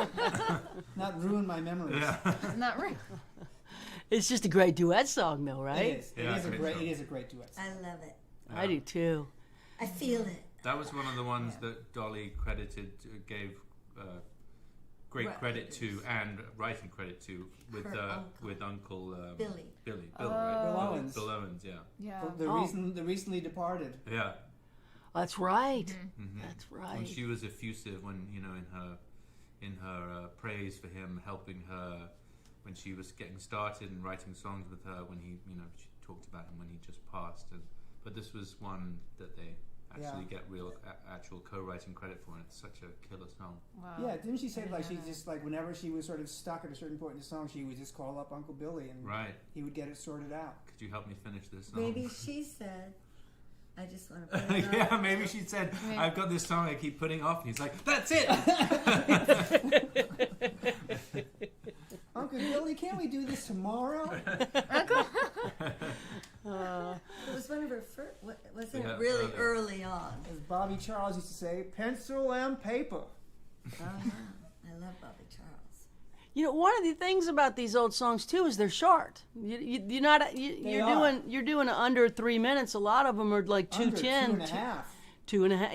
not ruin my memories. Yeah. not real. it's just a great duet song, though, right? It is. Yeah, it is a great great. song. It is a great duet. I love it. I do too. I feel it. That was one of the ones that Dolly gave great Right. credit to and writing credit to with Her uncle. with Uncle Billy. Bill, Oh. right? Bill Owens. Bill Owens, yeah, Yeah. The recently departed. yeah. That's right. Mhm. That's When right. she was effusive, when in her praise for him, helping her when she was getting started and writing songs with her, when he she talked about him when he just passed, but this was one that they actually get real actual co-writing credit for, and it's such a killer song. Wow. Yeah, didn't she say I like didn't she know that. just like whenever she was sort of stuck at a certain point in the song, she would just call up Uncle Billy and Right? he would get it sorted out. Could you help me finish this song? Maybe she said, I just want to put it Yeah, on. maybe she said, I've got this song I keep putting off, and he's like, that's it. Uncle Billy, can't we do this tomorrow? It was one of her first, wasn't Yeah, it really early. early on? As Bobby Charles used to say, pencil and paper. Oh, yeah. I love Bobby Charles. You know, one of the things about these old songs too is they're short. You're not you're doing under 3 minutes. A lot of them are like Under 2:10, 2.5. 2.5.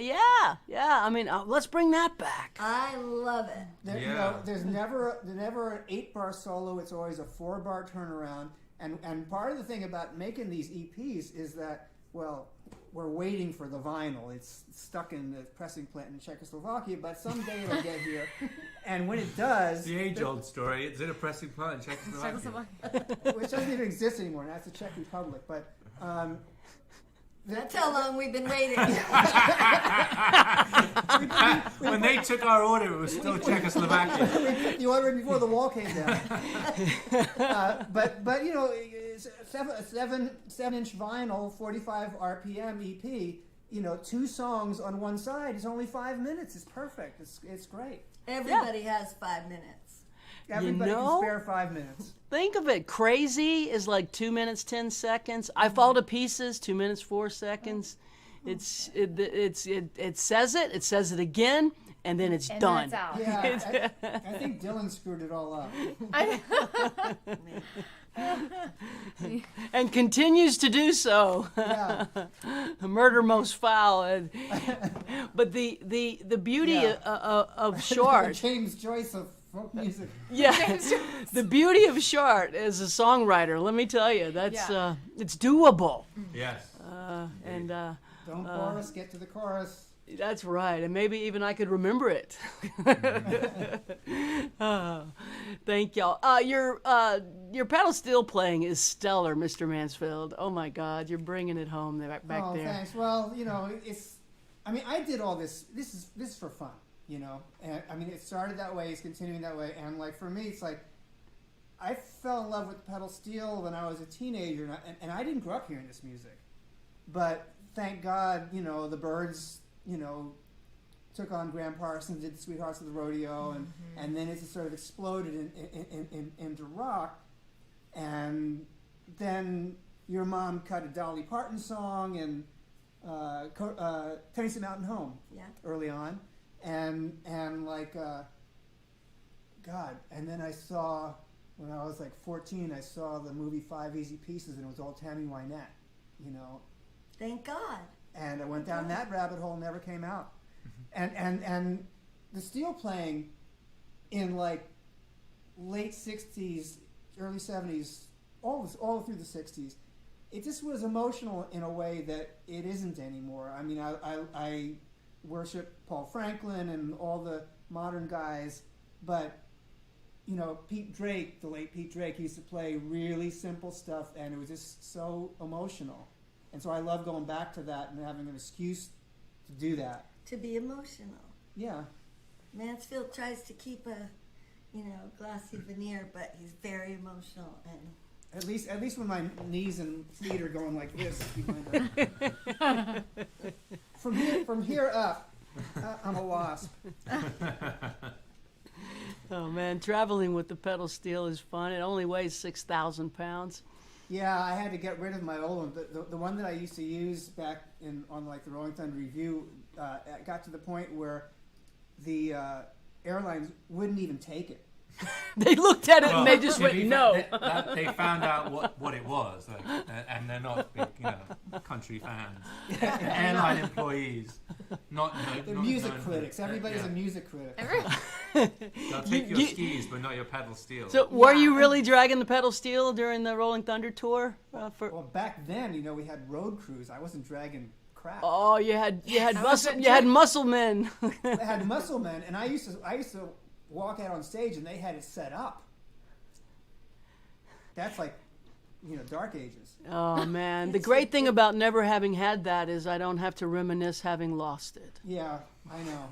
Yeah. I mean, let's bring that back. I love it. You know, there's never an 8-bar solo. It's always a 4-bar turnaround. And part of the thing about making these EPs is that, well, we're waiting for the vinyl. It's stuck in the pressing plant in Czechoslovakia, but someday it'll get here. And when it does, The age-old story. It's in a pressing plant in Czechoslovakia. which doesn't even exist anymore, and that's the Czech Republic. But That's how long we've been waiting. When they took our order, it was still Czechoslovakia. we put the order in before the wall came down. But you know, it's a 7-inch vinyl, 45 RPM EP. You know, 2 songs on one side is only 5 minutes. It's perfect. It's great. Everybody has 5 minutes. Everybody know? can spare 5 minutes. Think of it. Crazy is like 2 minutes 10 seconds. I Fall to Pieces, 2 minutes 4 seconds. It says it. It says it again, and then it's And done. then it's out. Yeah, I think Dylan screwed it all up. And continues to do so. Yeah. Murder most foul. But the beauty Yeah. of short. James Joyce of folk music. Yeah, the beauty of short as a songwriter. Let me tell you, that's it's doable. Yes. And Don't chorus, get to the chorus. that's right. And maybe even I could remember it. Thank y'all. Your pedal steel playing is stellar, Mr. Mansfield. Oh my God, you're bringing it home back Oh, there. thanks. Well, you know, I mean, I did all this. This is for fun, you know. And I mean, it started that way. It's continuing that way. And like for me, it's like I fell in love with pedal steel when I was a teenager, and I didn't grow up hearing this music. But thank God, you know, the Byrds, you know, took on Graham Parsons, did Sweethearts of the Rodeo, and then it sort of exploded into rock. And then your mom cut a Dolly Parton song and Tennessee Mountain Home early on. And like, God, and then I saw, when I was like 14, I saw the movie 5 Easy Pieces, and it was all Tammy Wynette, you know. Thank God. And I went down that rabbit hole, never came out. And the steel playing in like late 60s, early 70s, all through the 60s, it just was emotional in a way that it isn't anymore. I mean, I worship Paul Franklin and all the modern guys, but you know, Pete Drake, the late Pete Drake, used to play really simple stuff, and it was just so emotional. And so I love going back to that and having an excuse to do that. To be emotional. Yeah. Mansfield tries to keep a, glassy veneer, but he's very emotional. And At least when my knees and feet are going like this behind her. From here up, I'm a wasp. Oh man, traveling with the pedal steel is fun. It only weighs 6,000 pounds. Yeah, I had to get rid of my old one. The one that I used to use back on like the Rolling Thunder Review got to the point where the airlines wouldn't even take it. They looked at it and they just went, no. They found out what it was, and they're not big, country fans. Airline employees, They're music critics. Everybody's a music critic. They'll take your skis, but not your pedal steel. So were you really dragging the pedal steel during the Rolling Thunder tour? Well, back then, we had road crews. I wasn't dragging crap. Oh, you had muscle men. I had muscle men, and I used to walk out on stage, and they had it set up. That's like, dark ages. Oh man, the great thing about never having had that is I don't have to reminisce having lost it. Yeah, I know.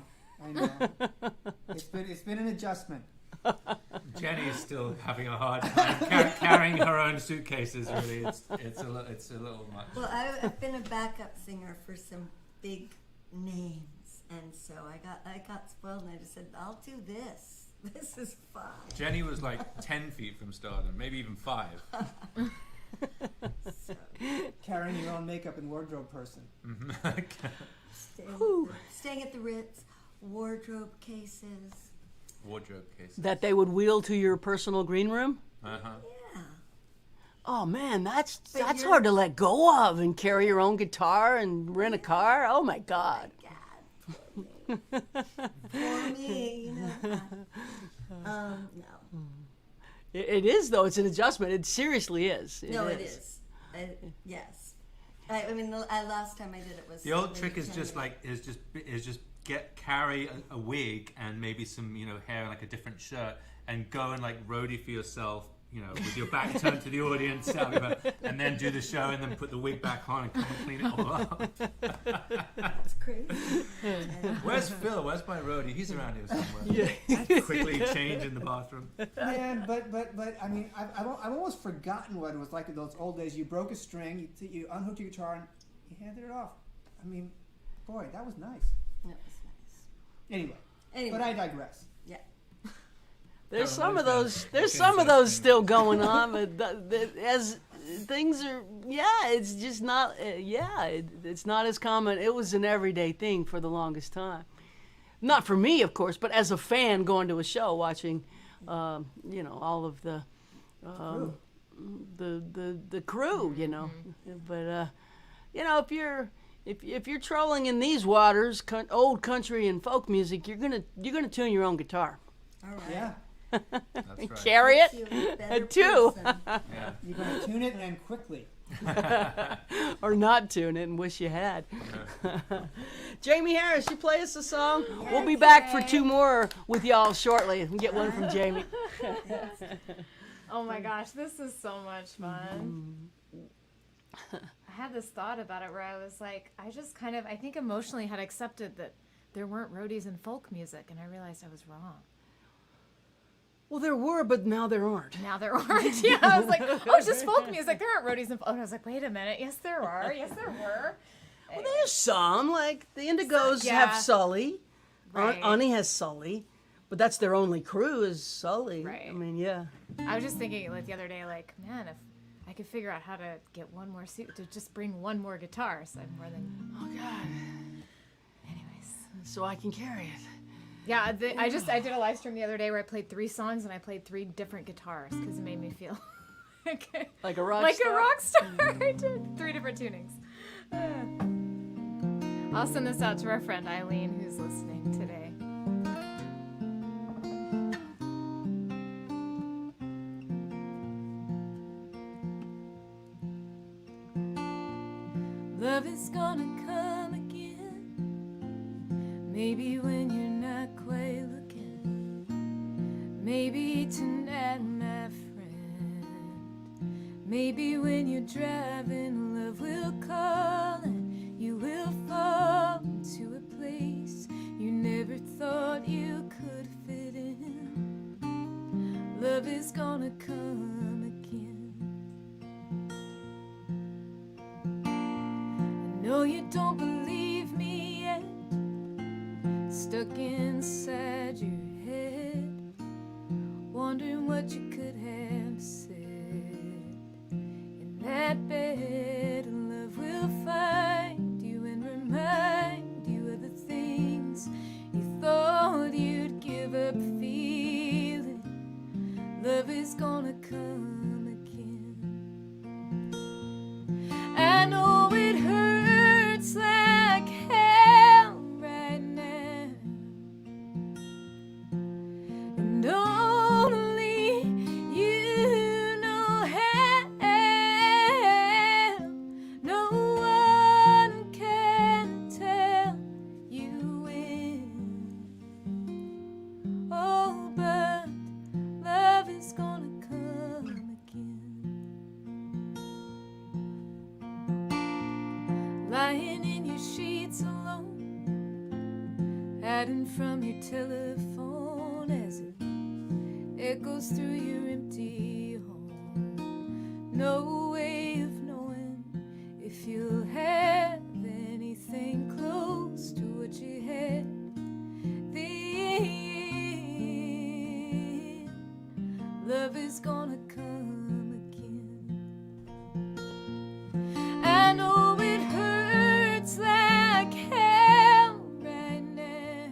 It's been an adjustment. Jenny's still having a hard time carrying her own suitcases. Really, it's a little much. well, I've been a backup singer for some big names, and so I got spoiled, and I just said, I'll do this. This is fun. Jenny was like 10 feet from stardom, maybe even 5. So, Carrying your own makeup and wardrobe person. staying at the Ritz, wardrobe cases. wardrobe cases. that they would wheel to your personal green room. Uh-huh. Yeah. Oh man, that's But you're- hard to let go of and carry your own guitar and rent a car. Oh my God. God, for me, you know. No. It is though. It's an adjustment. It seriously is. No, it is. Yes. I mean, the last time I did it was The old maybe trick is 10 just years. like carry a wig and maybe some hair and like a different shirt and go and like roadie for yourself, with your back turned to the audience, and then do the show and then put the wig back on and come and clean it all up. It's crazy. Where's Phil? Where's my roadie? He's around here somewhere. Yeah. Quickly change in the bathroom. Man, but I mean, I've almost forgotten what it was like in those old days. You broke a string, you unhooked your guitar, and you handed it off. I mean, boy, that was nice. That was nice. Anyway, but I digress. Yeah. There's Oh, some of those those. guys. There's Okay, some of so- those still going on, but as things are, it's just not. It's not as common. It was an everyday thing for the longest time. Not for me, of course, but as a fan going to a show, watching, all of the crew, But if you're trolling in these waters, old country and folk music, you're gonna tune your own guitar. All right. Yeah, That's right. Carry Makes it, you a better too. person. Yeah. you're going to tune it and quickly. or not tune it and wish you had. Jaimee Harris, you play us a song. We'll be back for 2 more with y'all shortly. And get one from Jaimee. Oh my gosh, this is so much fun. I had this thought about it where I was like, I think emotionally had accepted that there weren't roadies in folk music, and I realized I was wrong. Well, there were, but now there aren't. Now there aren't. Yeah, I was like, oh, it's just folk music. There aren't roadies in folk. And I was like, wait a minute. Yes, there are. Yes, there were. Well, there's some, like the Indigos Yeah. have Sully. Right. Ani has Sully. But that's their only crew is Sully. Right. I mean, yeah. I was just thinking like the other day, like, man, if I could figure out how to get one more suit to just bring one more guitar, so I'm more than. Oh, God. Anyways. So I can carry it. Yeah, I did a live stream the other day where I played 3 songs and I played 3 different guitars because it made me feel Like a rock like star? a rock star. I did 3 different tunings. I'll send this out to our friend Eileen who's listening today. Love is gonna come again. Maybe when you're not quite looking. Maybe tonight, my friend. Maybe when you're driving, love will call and you will fall into a place you never thought you could fit in. Love is gonna come again. I know you don't believe me yet. Stuck inside your head, wondering what you could have said. In that bed, love will find you and remind you of the things you thought you'd give up feeling. Love is gonna come again. I know it hurts like hell right now, and only you know how. No one can tell you when. Oh, but love is gonna come again. Lying in your sheets alone, hiding from your telephone as it echoes through your empty home. No way of knowing if you'll have anything close to what you had then. Love is gonna come again. I know it hurts like hell right now,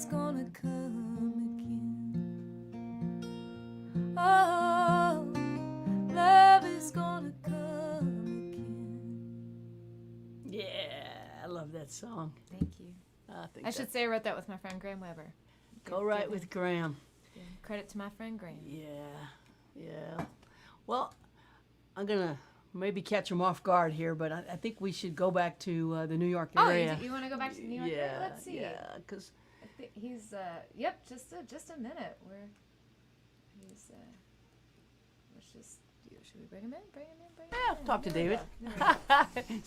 is gonna come again. Oh, love is gonna come again. Yeah, I love that song. Thank you. I should say I wrote that with my friend Graham Weber. Go right with Graham. Yeah, credit to my friend Graham. Yeah. Well, I'm gonna maybe catch him off guard here, but I think we should go back to the New York area. Oh, you want to go back to New York? Yeah, Let's see. yeah, because He's yep, just a minute. He's let's just should we bring him in? yeah, talk to David.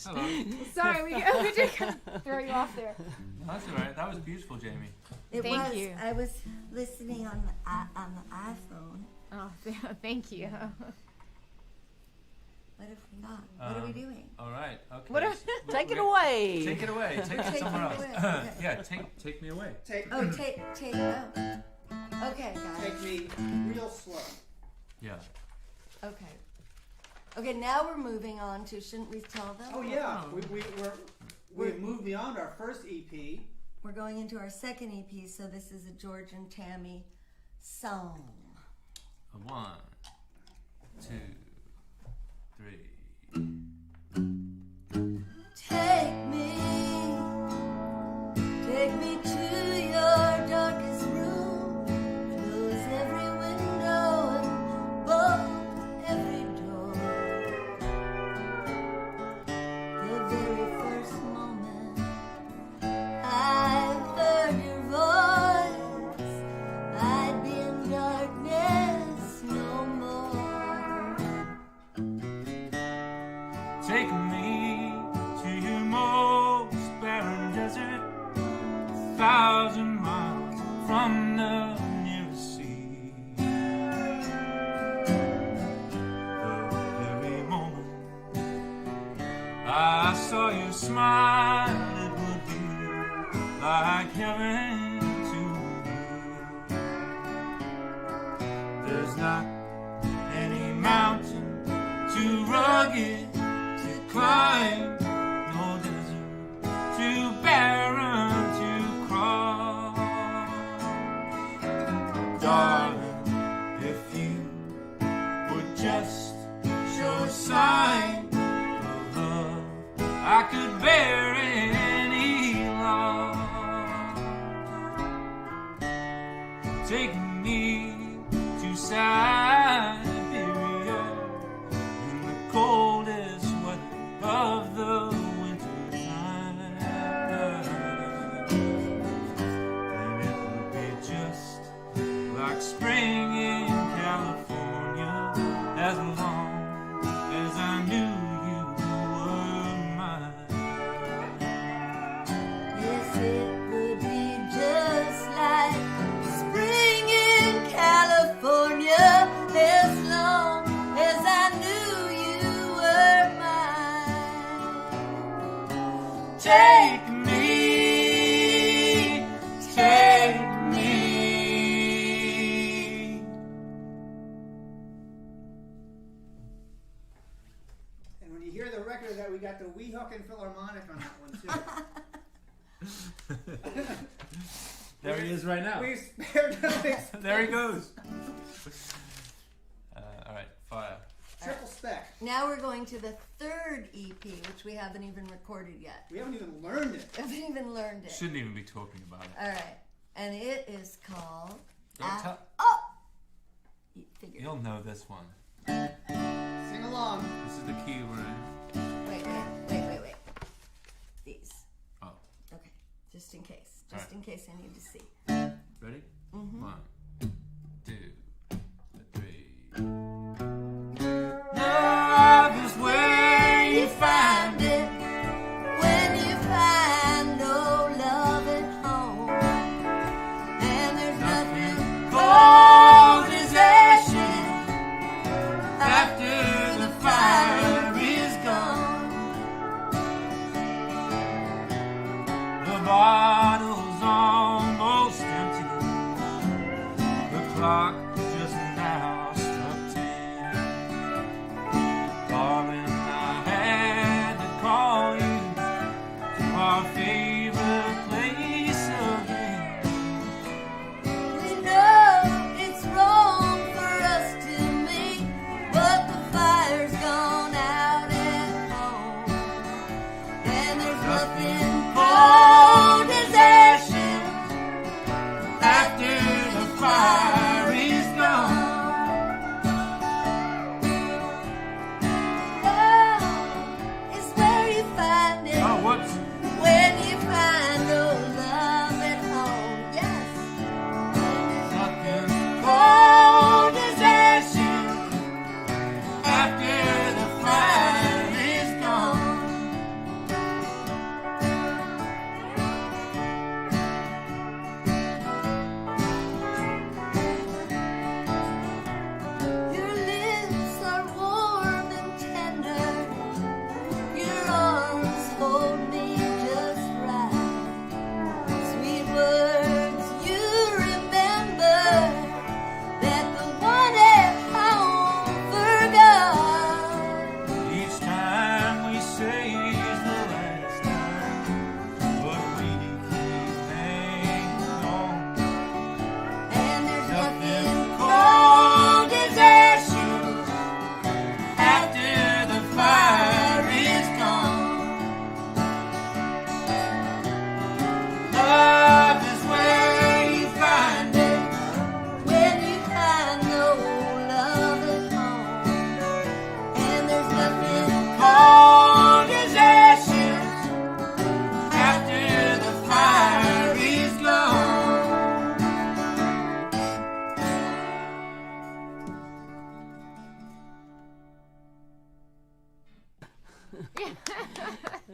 Hello. Sorry, we did throw you off there. That's all right. That was beautiful, Jaimee. It Thank was. you. I was listening on the iPhone. Oh, thank you. What have we got? What are we doing? All right. Okay. What are- Take it away. Take it away. Take it Take somewhere it else. away, okay. Yeah, take me away. Take Oh, take. Oh. Okay, got it. me real slow. Yeah. Okay. Okay, now we're moving on to. Shouldn't we tell them? Oh yeah, we've moved beyond our first EP. We're going into our second EP, so this is a George and Tammy song. 1, 2, 3. Take me to your darkest room. Close every window and bolt every door. The very first moment I heard your voice, I'd be in darkness no more. Take me to your most barren desert, 1,000 miles from the nearest sea. The very moment I saw you smile, it would be like heaven to me. There's not any mountain too rugged to climb, no desert too barren to cross. Darling, if you would just show a sign of love, I could bear any loss. Take me to Siberia in the coldest weather of the winter time, and it would be just like spring in California, as long as I knew you were mine. Yes, it would be just like spring in California, as long as I knew you were mine. Take me. And when you hear the record of that, we got the Weehawken Philharmonic on that one too. There he is right now. We spared no expense. There he goes. All right, fire. Triple spec. Now we're going to the third EP, which we haven't even recorded yet. We haven't even learned it. We haven't even learned it. Shouldn't even be talking about it. All right, and it is called. Don't tell- Oh, you figured. You'll know this one. Sing along. This is the key we're in. Wait. These. Oh, Okay, just in case. All Just right. in case I need to see. ready? Mm-hmm. 1, 2, 3. Love is where you find it. When you find no love at home, and there's nothing Cold as ashes after the fire is gone. The bottle's almost empty,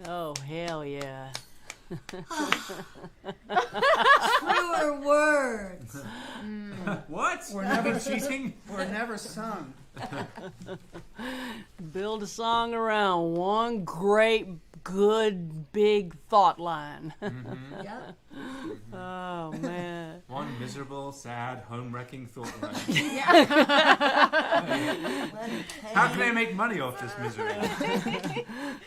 Oh, hell yeah. Truer words. What? We're never cheating. We're never sung. Build a song around one great, good, big thought line. Yep. Oh, man. One miserable, sad, home-wrecking thought line. How can I make money off this misery?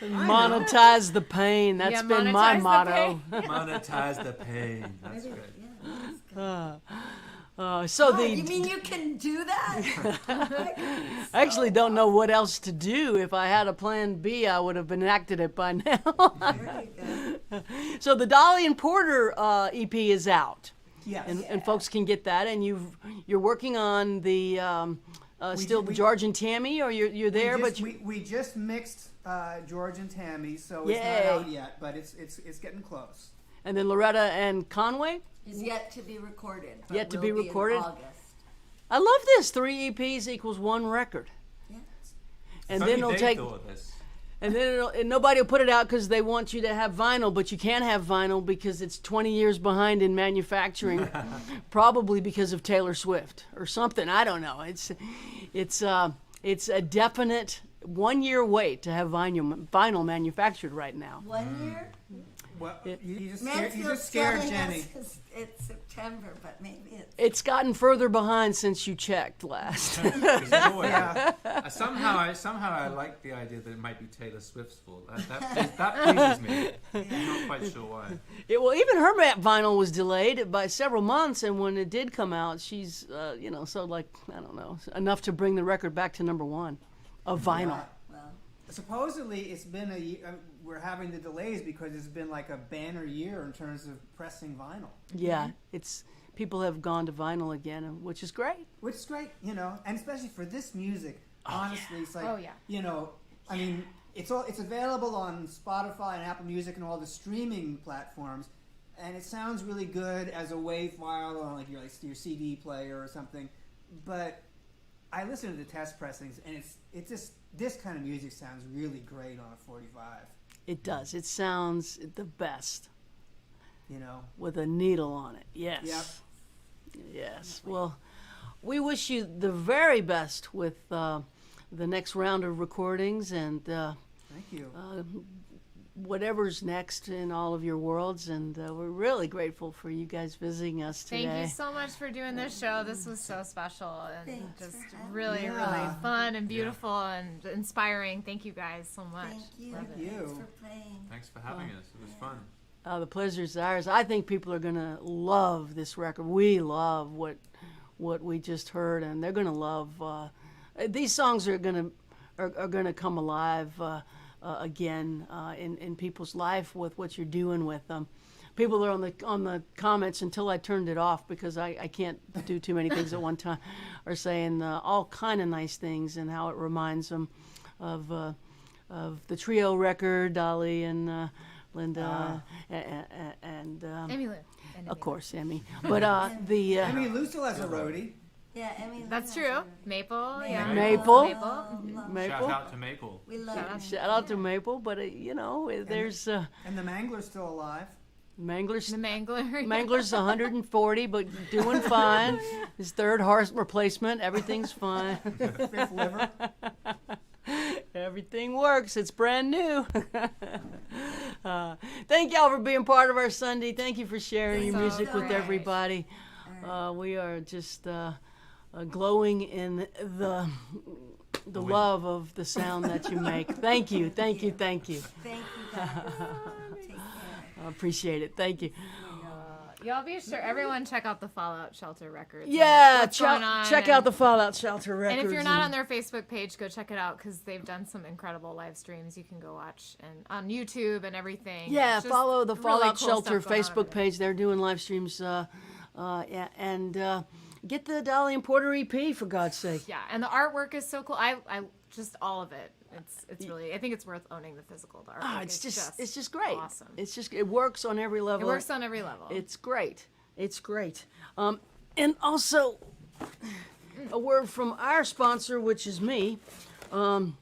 Monetize the pain. That's Yeah, been my monetize the motto. Monetize the pain. That's good. Yeah, that's good. So Oh, you the mean you can do that? I actually don't know what else to do. If I had a plan B, I would have enacted it by now. Very good. So the Dolly and Porter EP is out, Yes. and folks can get that. And you're working on the still we- George and Tammy, or you're there, but we just mixed George and Tammy, so it's Yay. not out yet, but it's getting close. and then Loretta and Conway. Is yet to be recorded. But Yet to will be in recorded? August. I love this. 3 EPs equals 1 record, Yeah. and Funny then it'll they take. thought of this. And then and nobody will put it out because they want you to have vinyl, but you can't have vinyl because it's 20 years behind in manufacturing, probably because of Taylor Swift or something. I don't know. It's a definite 1 year wait to have vinyl manufactured right now. 1 year? Well, you just Mansfield's scared telling Jenny. us it's September, but maybe it's... It's gotten further behind since you checked last. Because boy, Yeah. somehow I like the idea that it might be Taylor Swift's fault. That pleases me. I'm not quite sure why. Well, even her vinyl was delayed by several months, and when it did come out, she's, so like, I don't know, enough to bring the record back to #1 of vinyl. Yeah. Well, Supposedly, it's been a year. We're having the delays because it's been like a banner year in terms of pressing vinyl, Yeah, it's people have gone to vinyl again, which is great. which is great, and especially for this music. Honestly, it's like, Oh, yeah. I mean, it's available on Spotify and Apple Music and all the streaming platforms, and it sounds really good as a WAV file on like your CD player or something. But I listen to the test pressings, and it's just this kind of music sounds really great on a 45. It does. It sounds the best You know. with a needle on it. Yes. Yep. Yes. Well, we wish you the very best with the next round of recordings and Thank you. whatever's next in all of your worlds. And we're really grateful for you guys visiting us today. Thank you so much for doing this show. This was so special and Thanks just for having really, me. really Yeah. fun and beautiful and inspiring. Thank you guys so much. thank you. Love Thank it. you. Thanks for playing. Thanks for having us. It was fun. The pleasure's ours. I think people are gonna love this record. We love what we just heard, and they're gonna love. These songs are gonna come alive again in people's life with what you're doing with them. People are on the comments until I turned it off because I can't do too many things at one time, are saying all kind of nice things and how it reminds them of the trio record, Dolly and Linda and Emmy Lou. And of Emmy course Emmy. But the I mean, Lou still has a roadie. Yeah, Emmy. That's true. Maple. Yeah. Maple. Maple. Maple. Shout out to Maple. We love Shout out. it. Shout out to Maple, but there's And the Mangler's still alive. Mangler's The Mangler. Mangler's 140, but doing fine. His third heart replacement, everything's fine. Fifth liver. Everything works. It's brand new. Thank y'all for being part of our Sunday. Thank you for sharing your So music with great. everybody. We are just glowing in the love of the sound that you make. Thank you, thank you, thank you. Thank you guys. Take care. I appreciate it. Thank you. Y'all be sure everyone check out the Fallout Shelter records. Yeah, What's going on check out the Fallout Shelter records. And if you're not on their Facebook page, go check it out because they've done some incredible live streams you can go watch and on YouTube and everything. Yeah, It's just follow the really Fallout cool Shelter stuff going on Facebook over there. page. They're doing live streams. And get the Dolly and Porter EP for God's sake. Yeah, and the artwork is so cool. I just all of it. It's really. I think it's worth owning the physical. The artwork. It's is just great. Awesome. It works on every level. It works on every level. It's great. It's great. And also, a word from our sponsor, which is me. Don't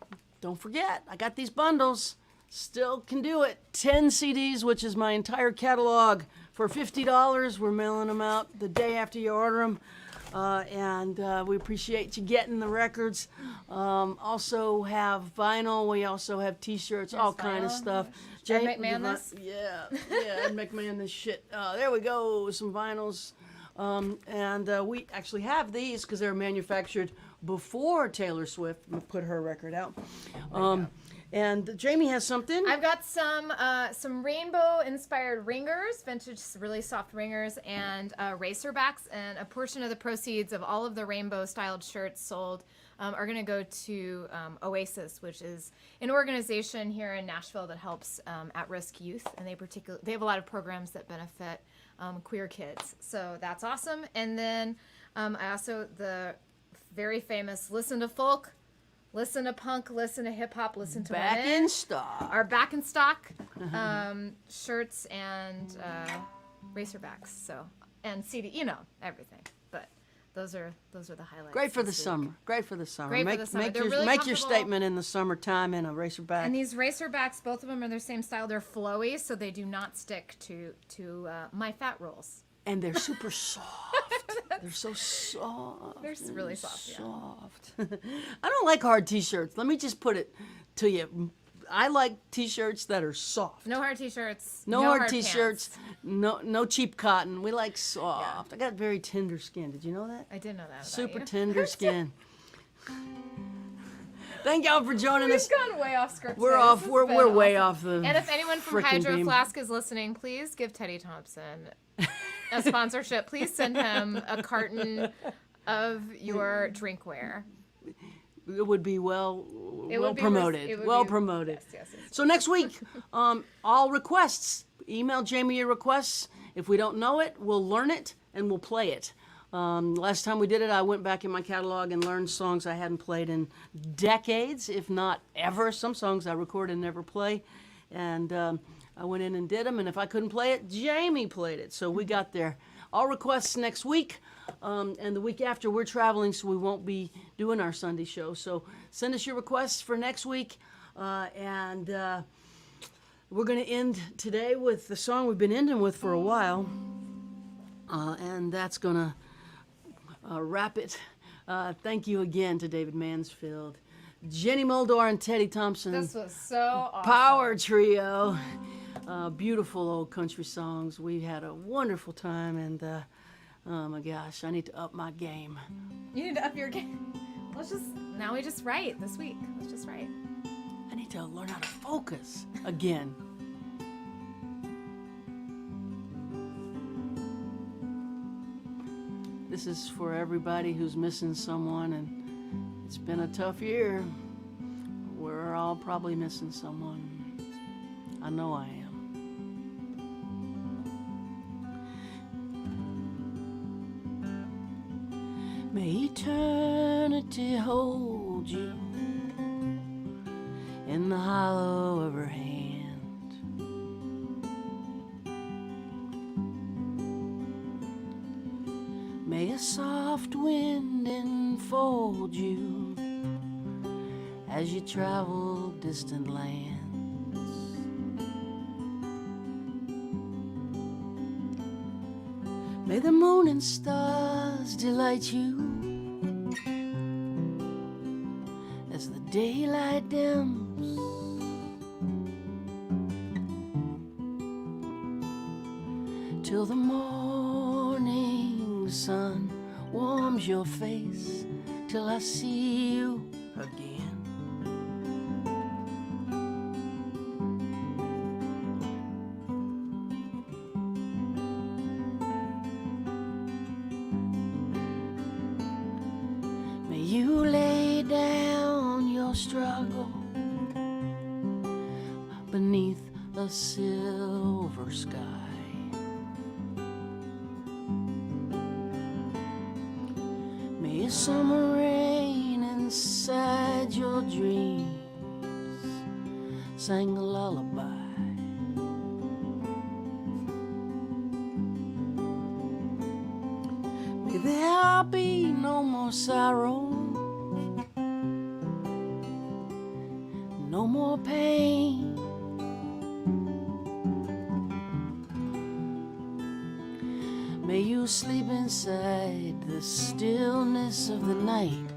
forget, I got these bundles. still can do it. 10 CDs, which is my entire catalog, for $50. We're mailing them out the day after you order them. And we appreciate you getting the records. Also have vinyl. We also have T-shirts, all kind of stuff. Ed McMahon this? Yeah, Ed McMahon this shit. There we go, some vinyls. And we actually have these because they were manufactured before Taylor Swift put her record out. And Jaimee has something. I've got some rainbow-inspired ringers, vintage, really soft ringers, and racerbacks. And a portion of the proceeds of all of the rainbow-styled shirts sold are going to go to Oasis, which is an organization here in Nashville that helps at-risk youth, and they have a lot of programs that benefit queer kids. So that's awesome. And then I also the very famous "Listen to Folk." Listen to punk, listen to hip hop, listen to back women. in stock. Our back in stock shirts and racerbacks. So and CD, everything. But those are the highlights. Great for the this week. summer. Great for the summer. Great for the summer. They're really make your comfortable. statement in the summertime in a racerback. And these racerbacks, both of them are the same style. They're flowy, so they do not stick to my fat rolls. And they're super soft. They're so soft. They're really soft. Yeah. Soft. I don't like hard T-shirts. Let me just put it to you. I like T-shirts that are soft. No hard T-shirts. No hard T-shirts. pants. No cheap cotton. We like soft. I got very tender skin. Did you know that? I did know that. About Super you. tender skin. Thank y'all for joining us. We've gone way off script. We're today. off. This has We're been way awesome. off the. And if anyone from frickin' Hydro beam. Flask is listening, please give Teddy Thompson a sponsorship. Please send him a carton of your drinkware. It would be well It would be promoted. it would Well be- promoted. Yes. So next week, all requests. Email Jaimee your requests. If we don't know it, we'll learn it and we'll play it. Last time we did it, I went back in my catalog and learned songs I hadn't played in decades, if not ever. Some songs I record and never play. And I went in and did them. And if I couldn't play it, Jaimee played it. So we got there. All requests next week. And the week after, we're traveling, so we won't be doing our Sunday show. So send us your requests for next week. And we're going to end today with the song we've been ending with for a while. And that's going to wrap it. Thank you again to David Mansfield, Jenni Muldaur, and Teddy Thompson. This was so awesome. Power trio. Beautiful old country songs. We had a wonderful time, and oh my gosh, I need to up my game. You need to up your game. Now we just write this week. Let's just write. I need to learn how to focus again. This is for everybody who's missing someone, and it's been a tough year. We're all probably missing someone. I know I am. May eternity hold you in the hollow of her hand. May a soft wind enfold you as you travel distant lands. May the moon and stars delight you as the daylight dims. Till the morning sun warms your face, till I see you again. May you lay down your struggle beneath a silver sky. May summer rain inside your dreams sing a lullaby. May there be no more sorrow, no more pain. May you sleep inside the stillness of the night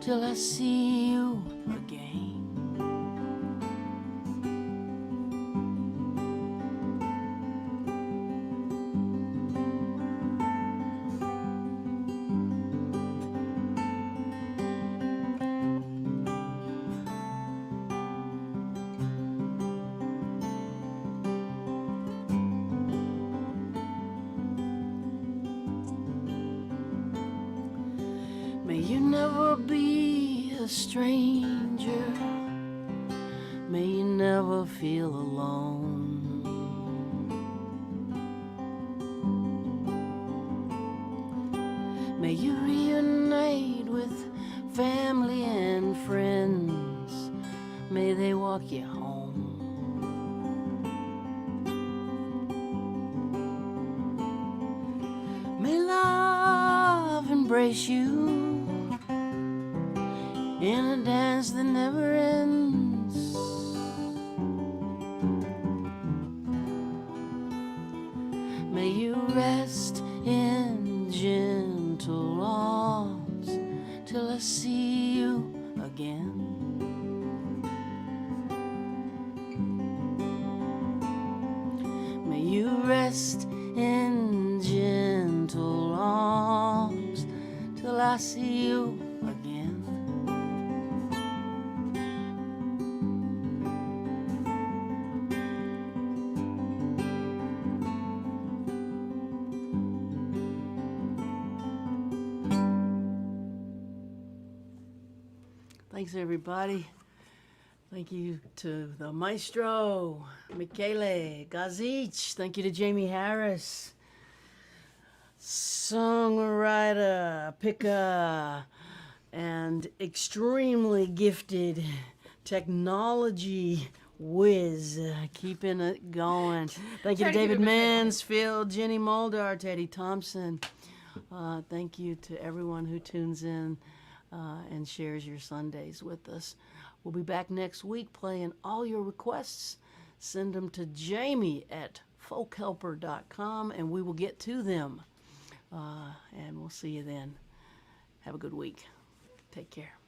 till I see you again. May you never be a stranger. May you never feel alone. May you reunite with family and friends. May they walk you home. May love embrace you in a dance that never ends. May you rest in gentle arms till I see you again. May you rest in gentle arms till I see you again. Thanks, everybody. Thank you to the maestro, Michele Gazich. Thank you to Jaimee Harris, songwriter, picker, and extremely gifted technology whiz, keeping it going. Thank you to Trying to keep David it between. Mansfield, Jenni Muldaur, Teddy Thompson. Thank you to everyone who tunes in and shares your Sundays with us. We'll be back next week playing all your requests. Send them to Jaimee at folkhelper.com and we will get to them. And we'll see you then. Have a good week. Take care.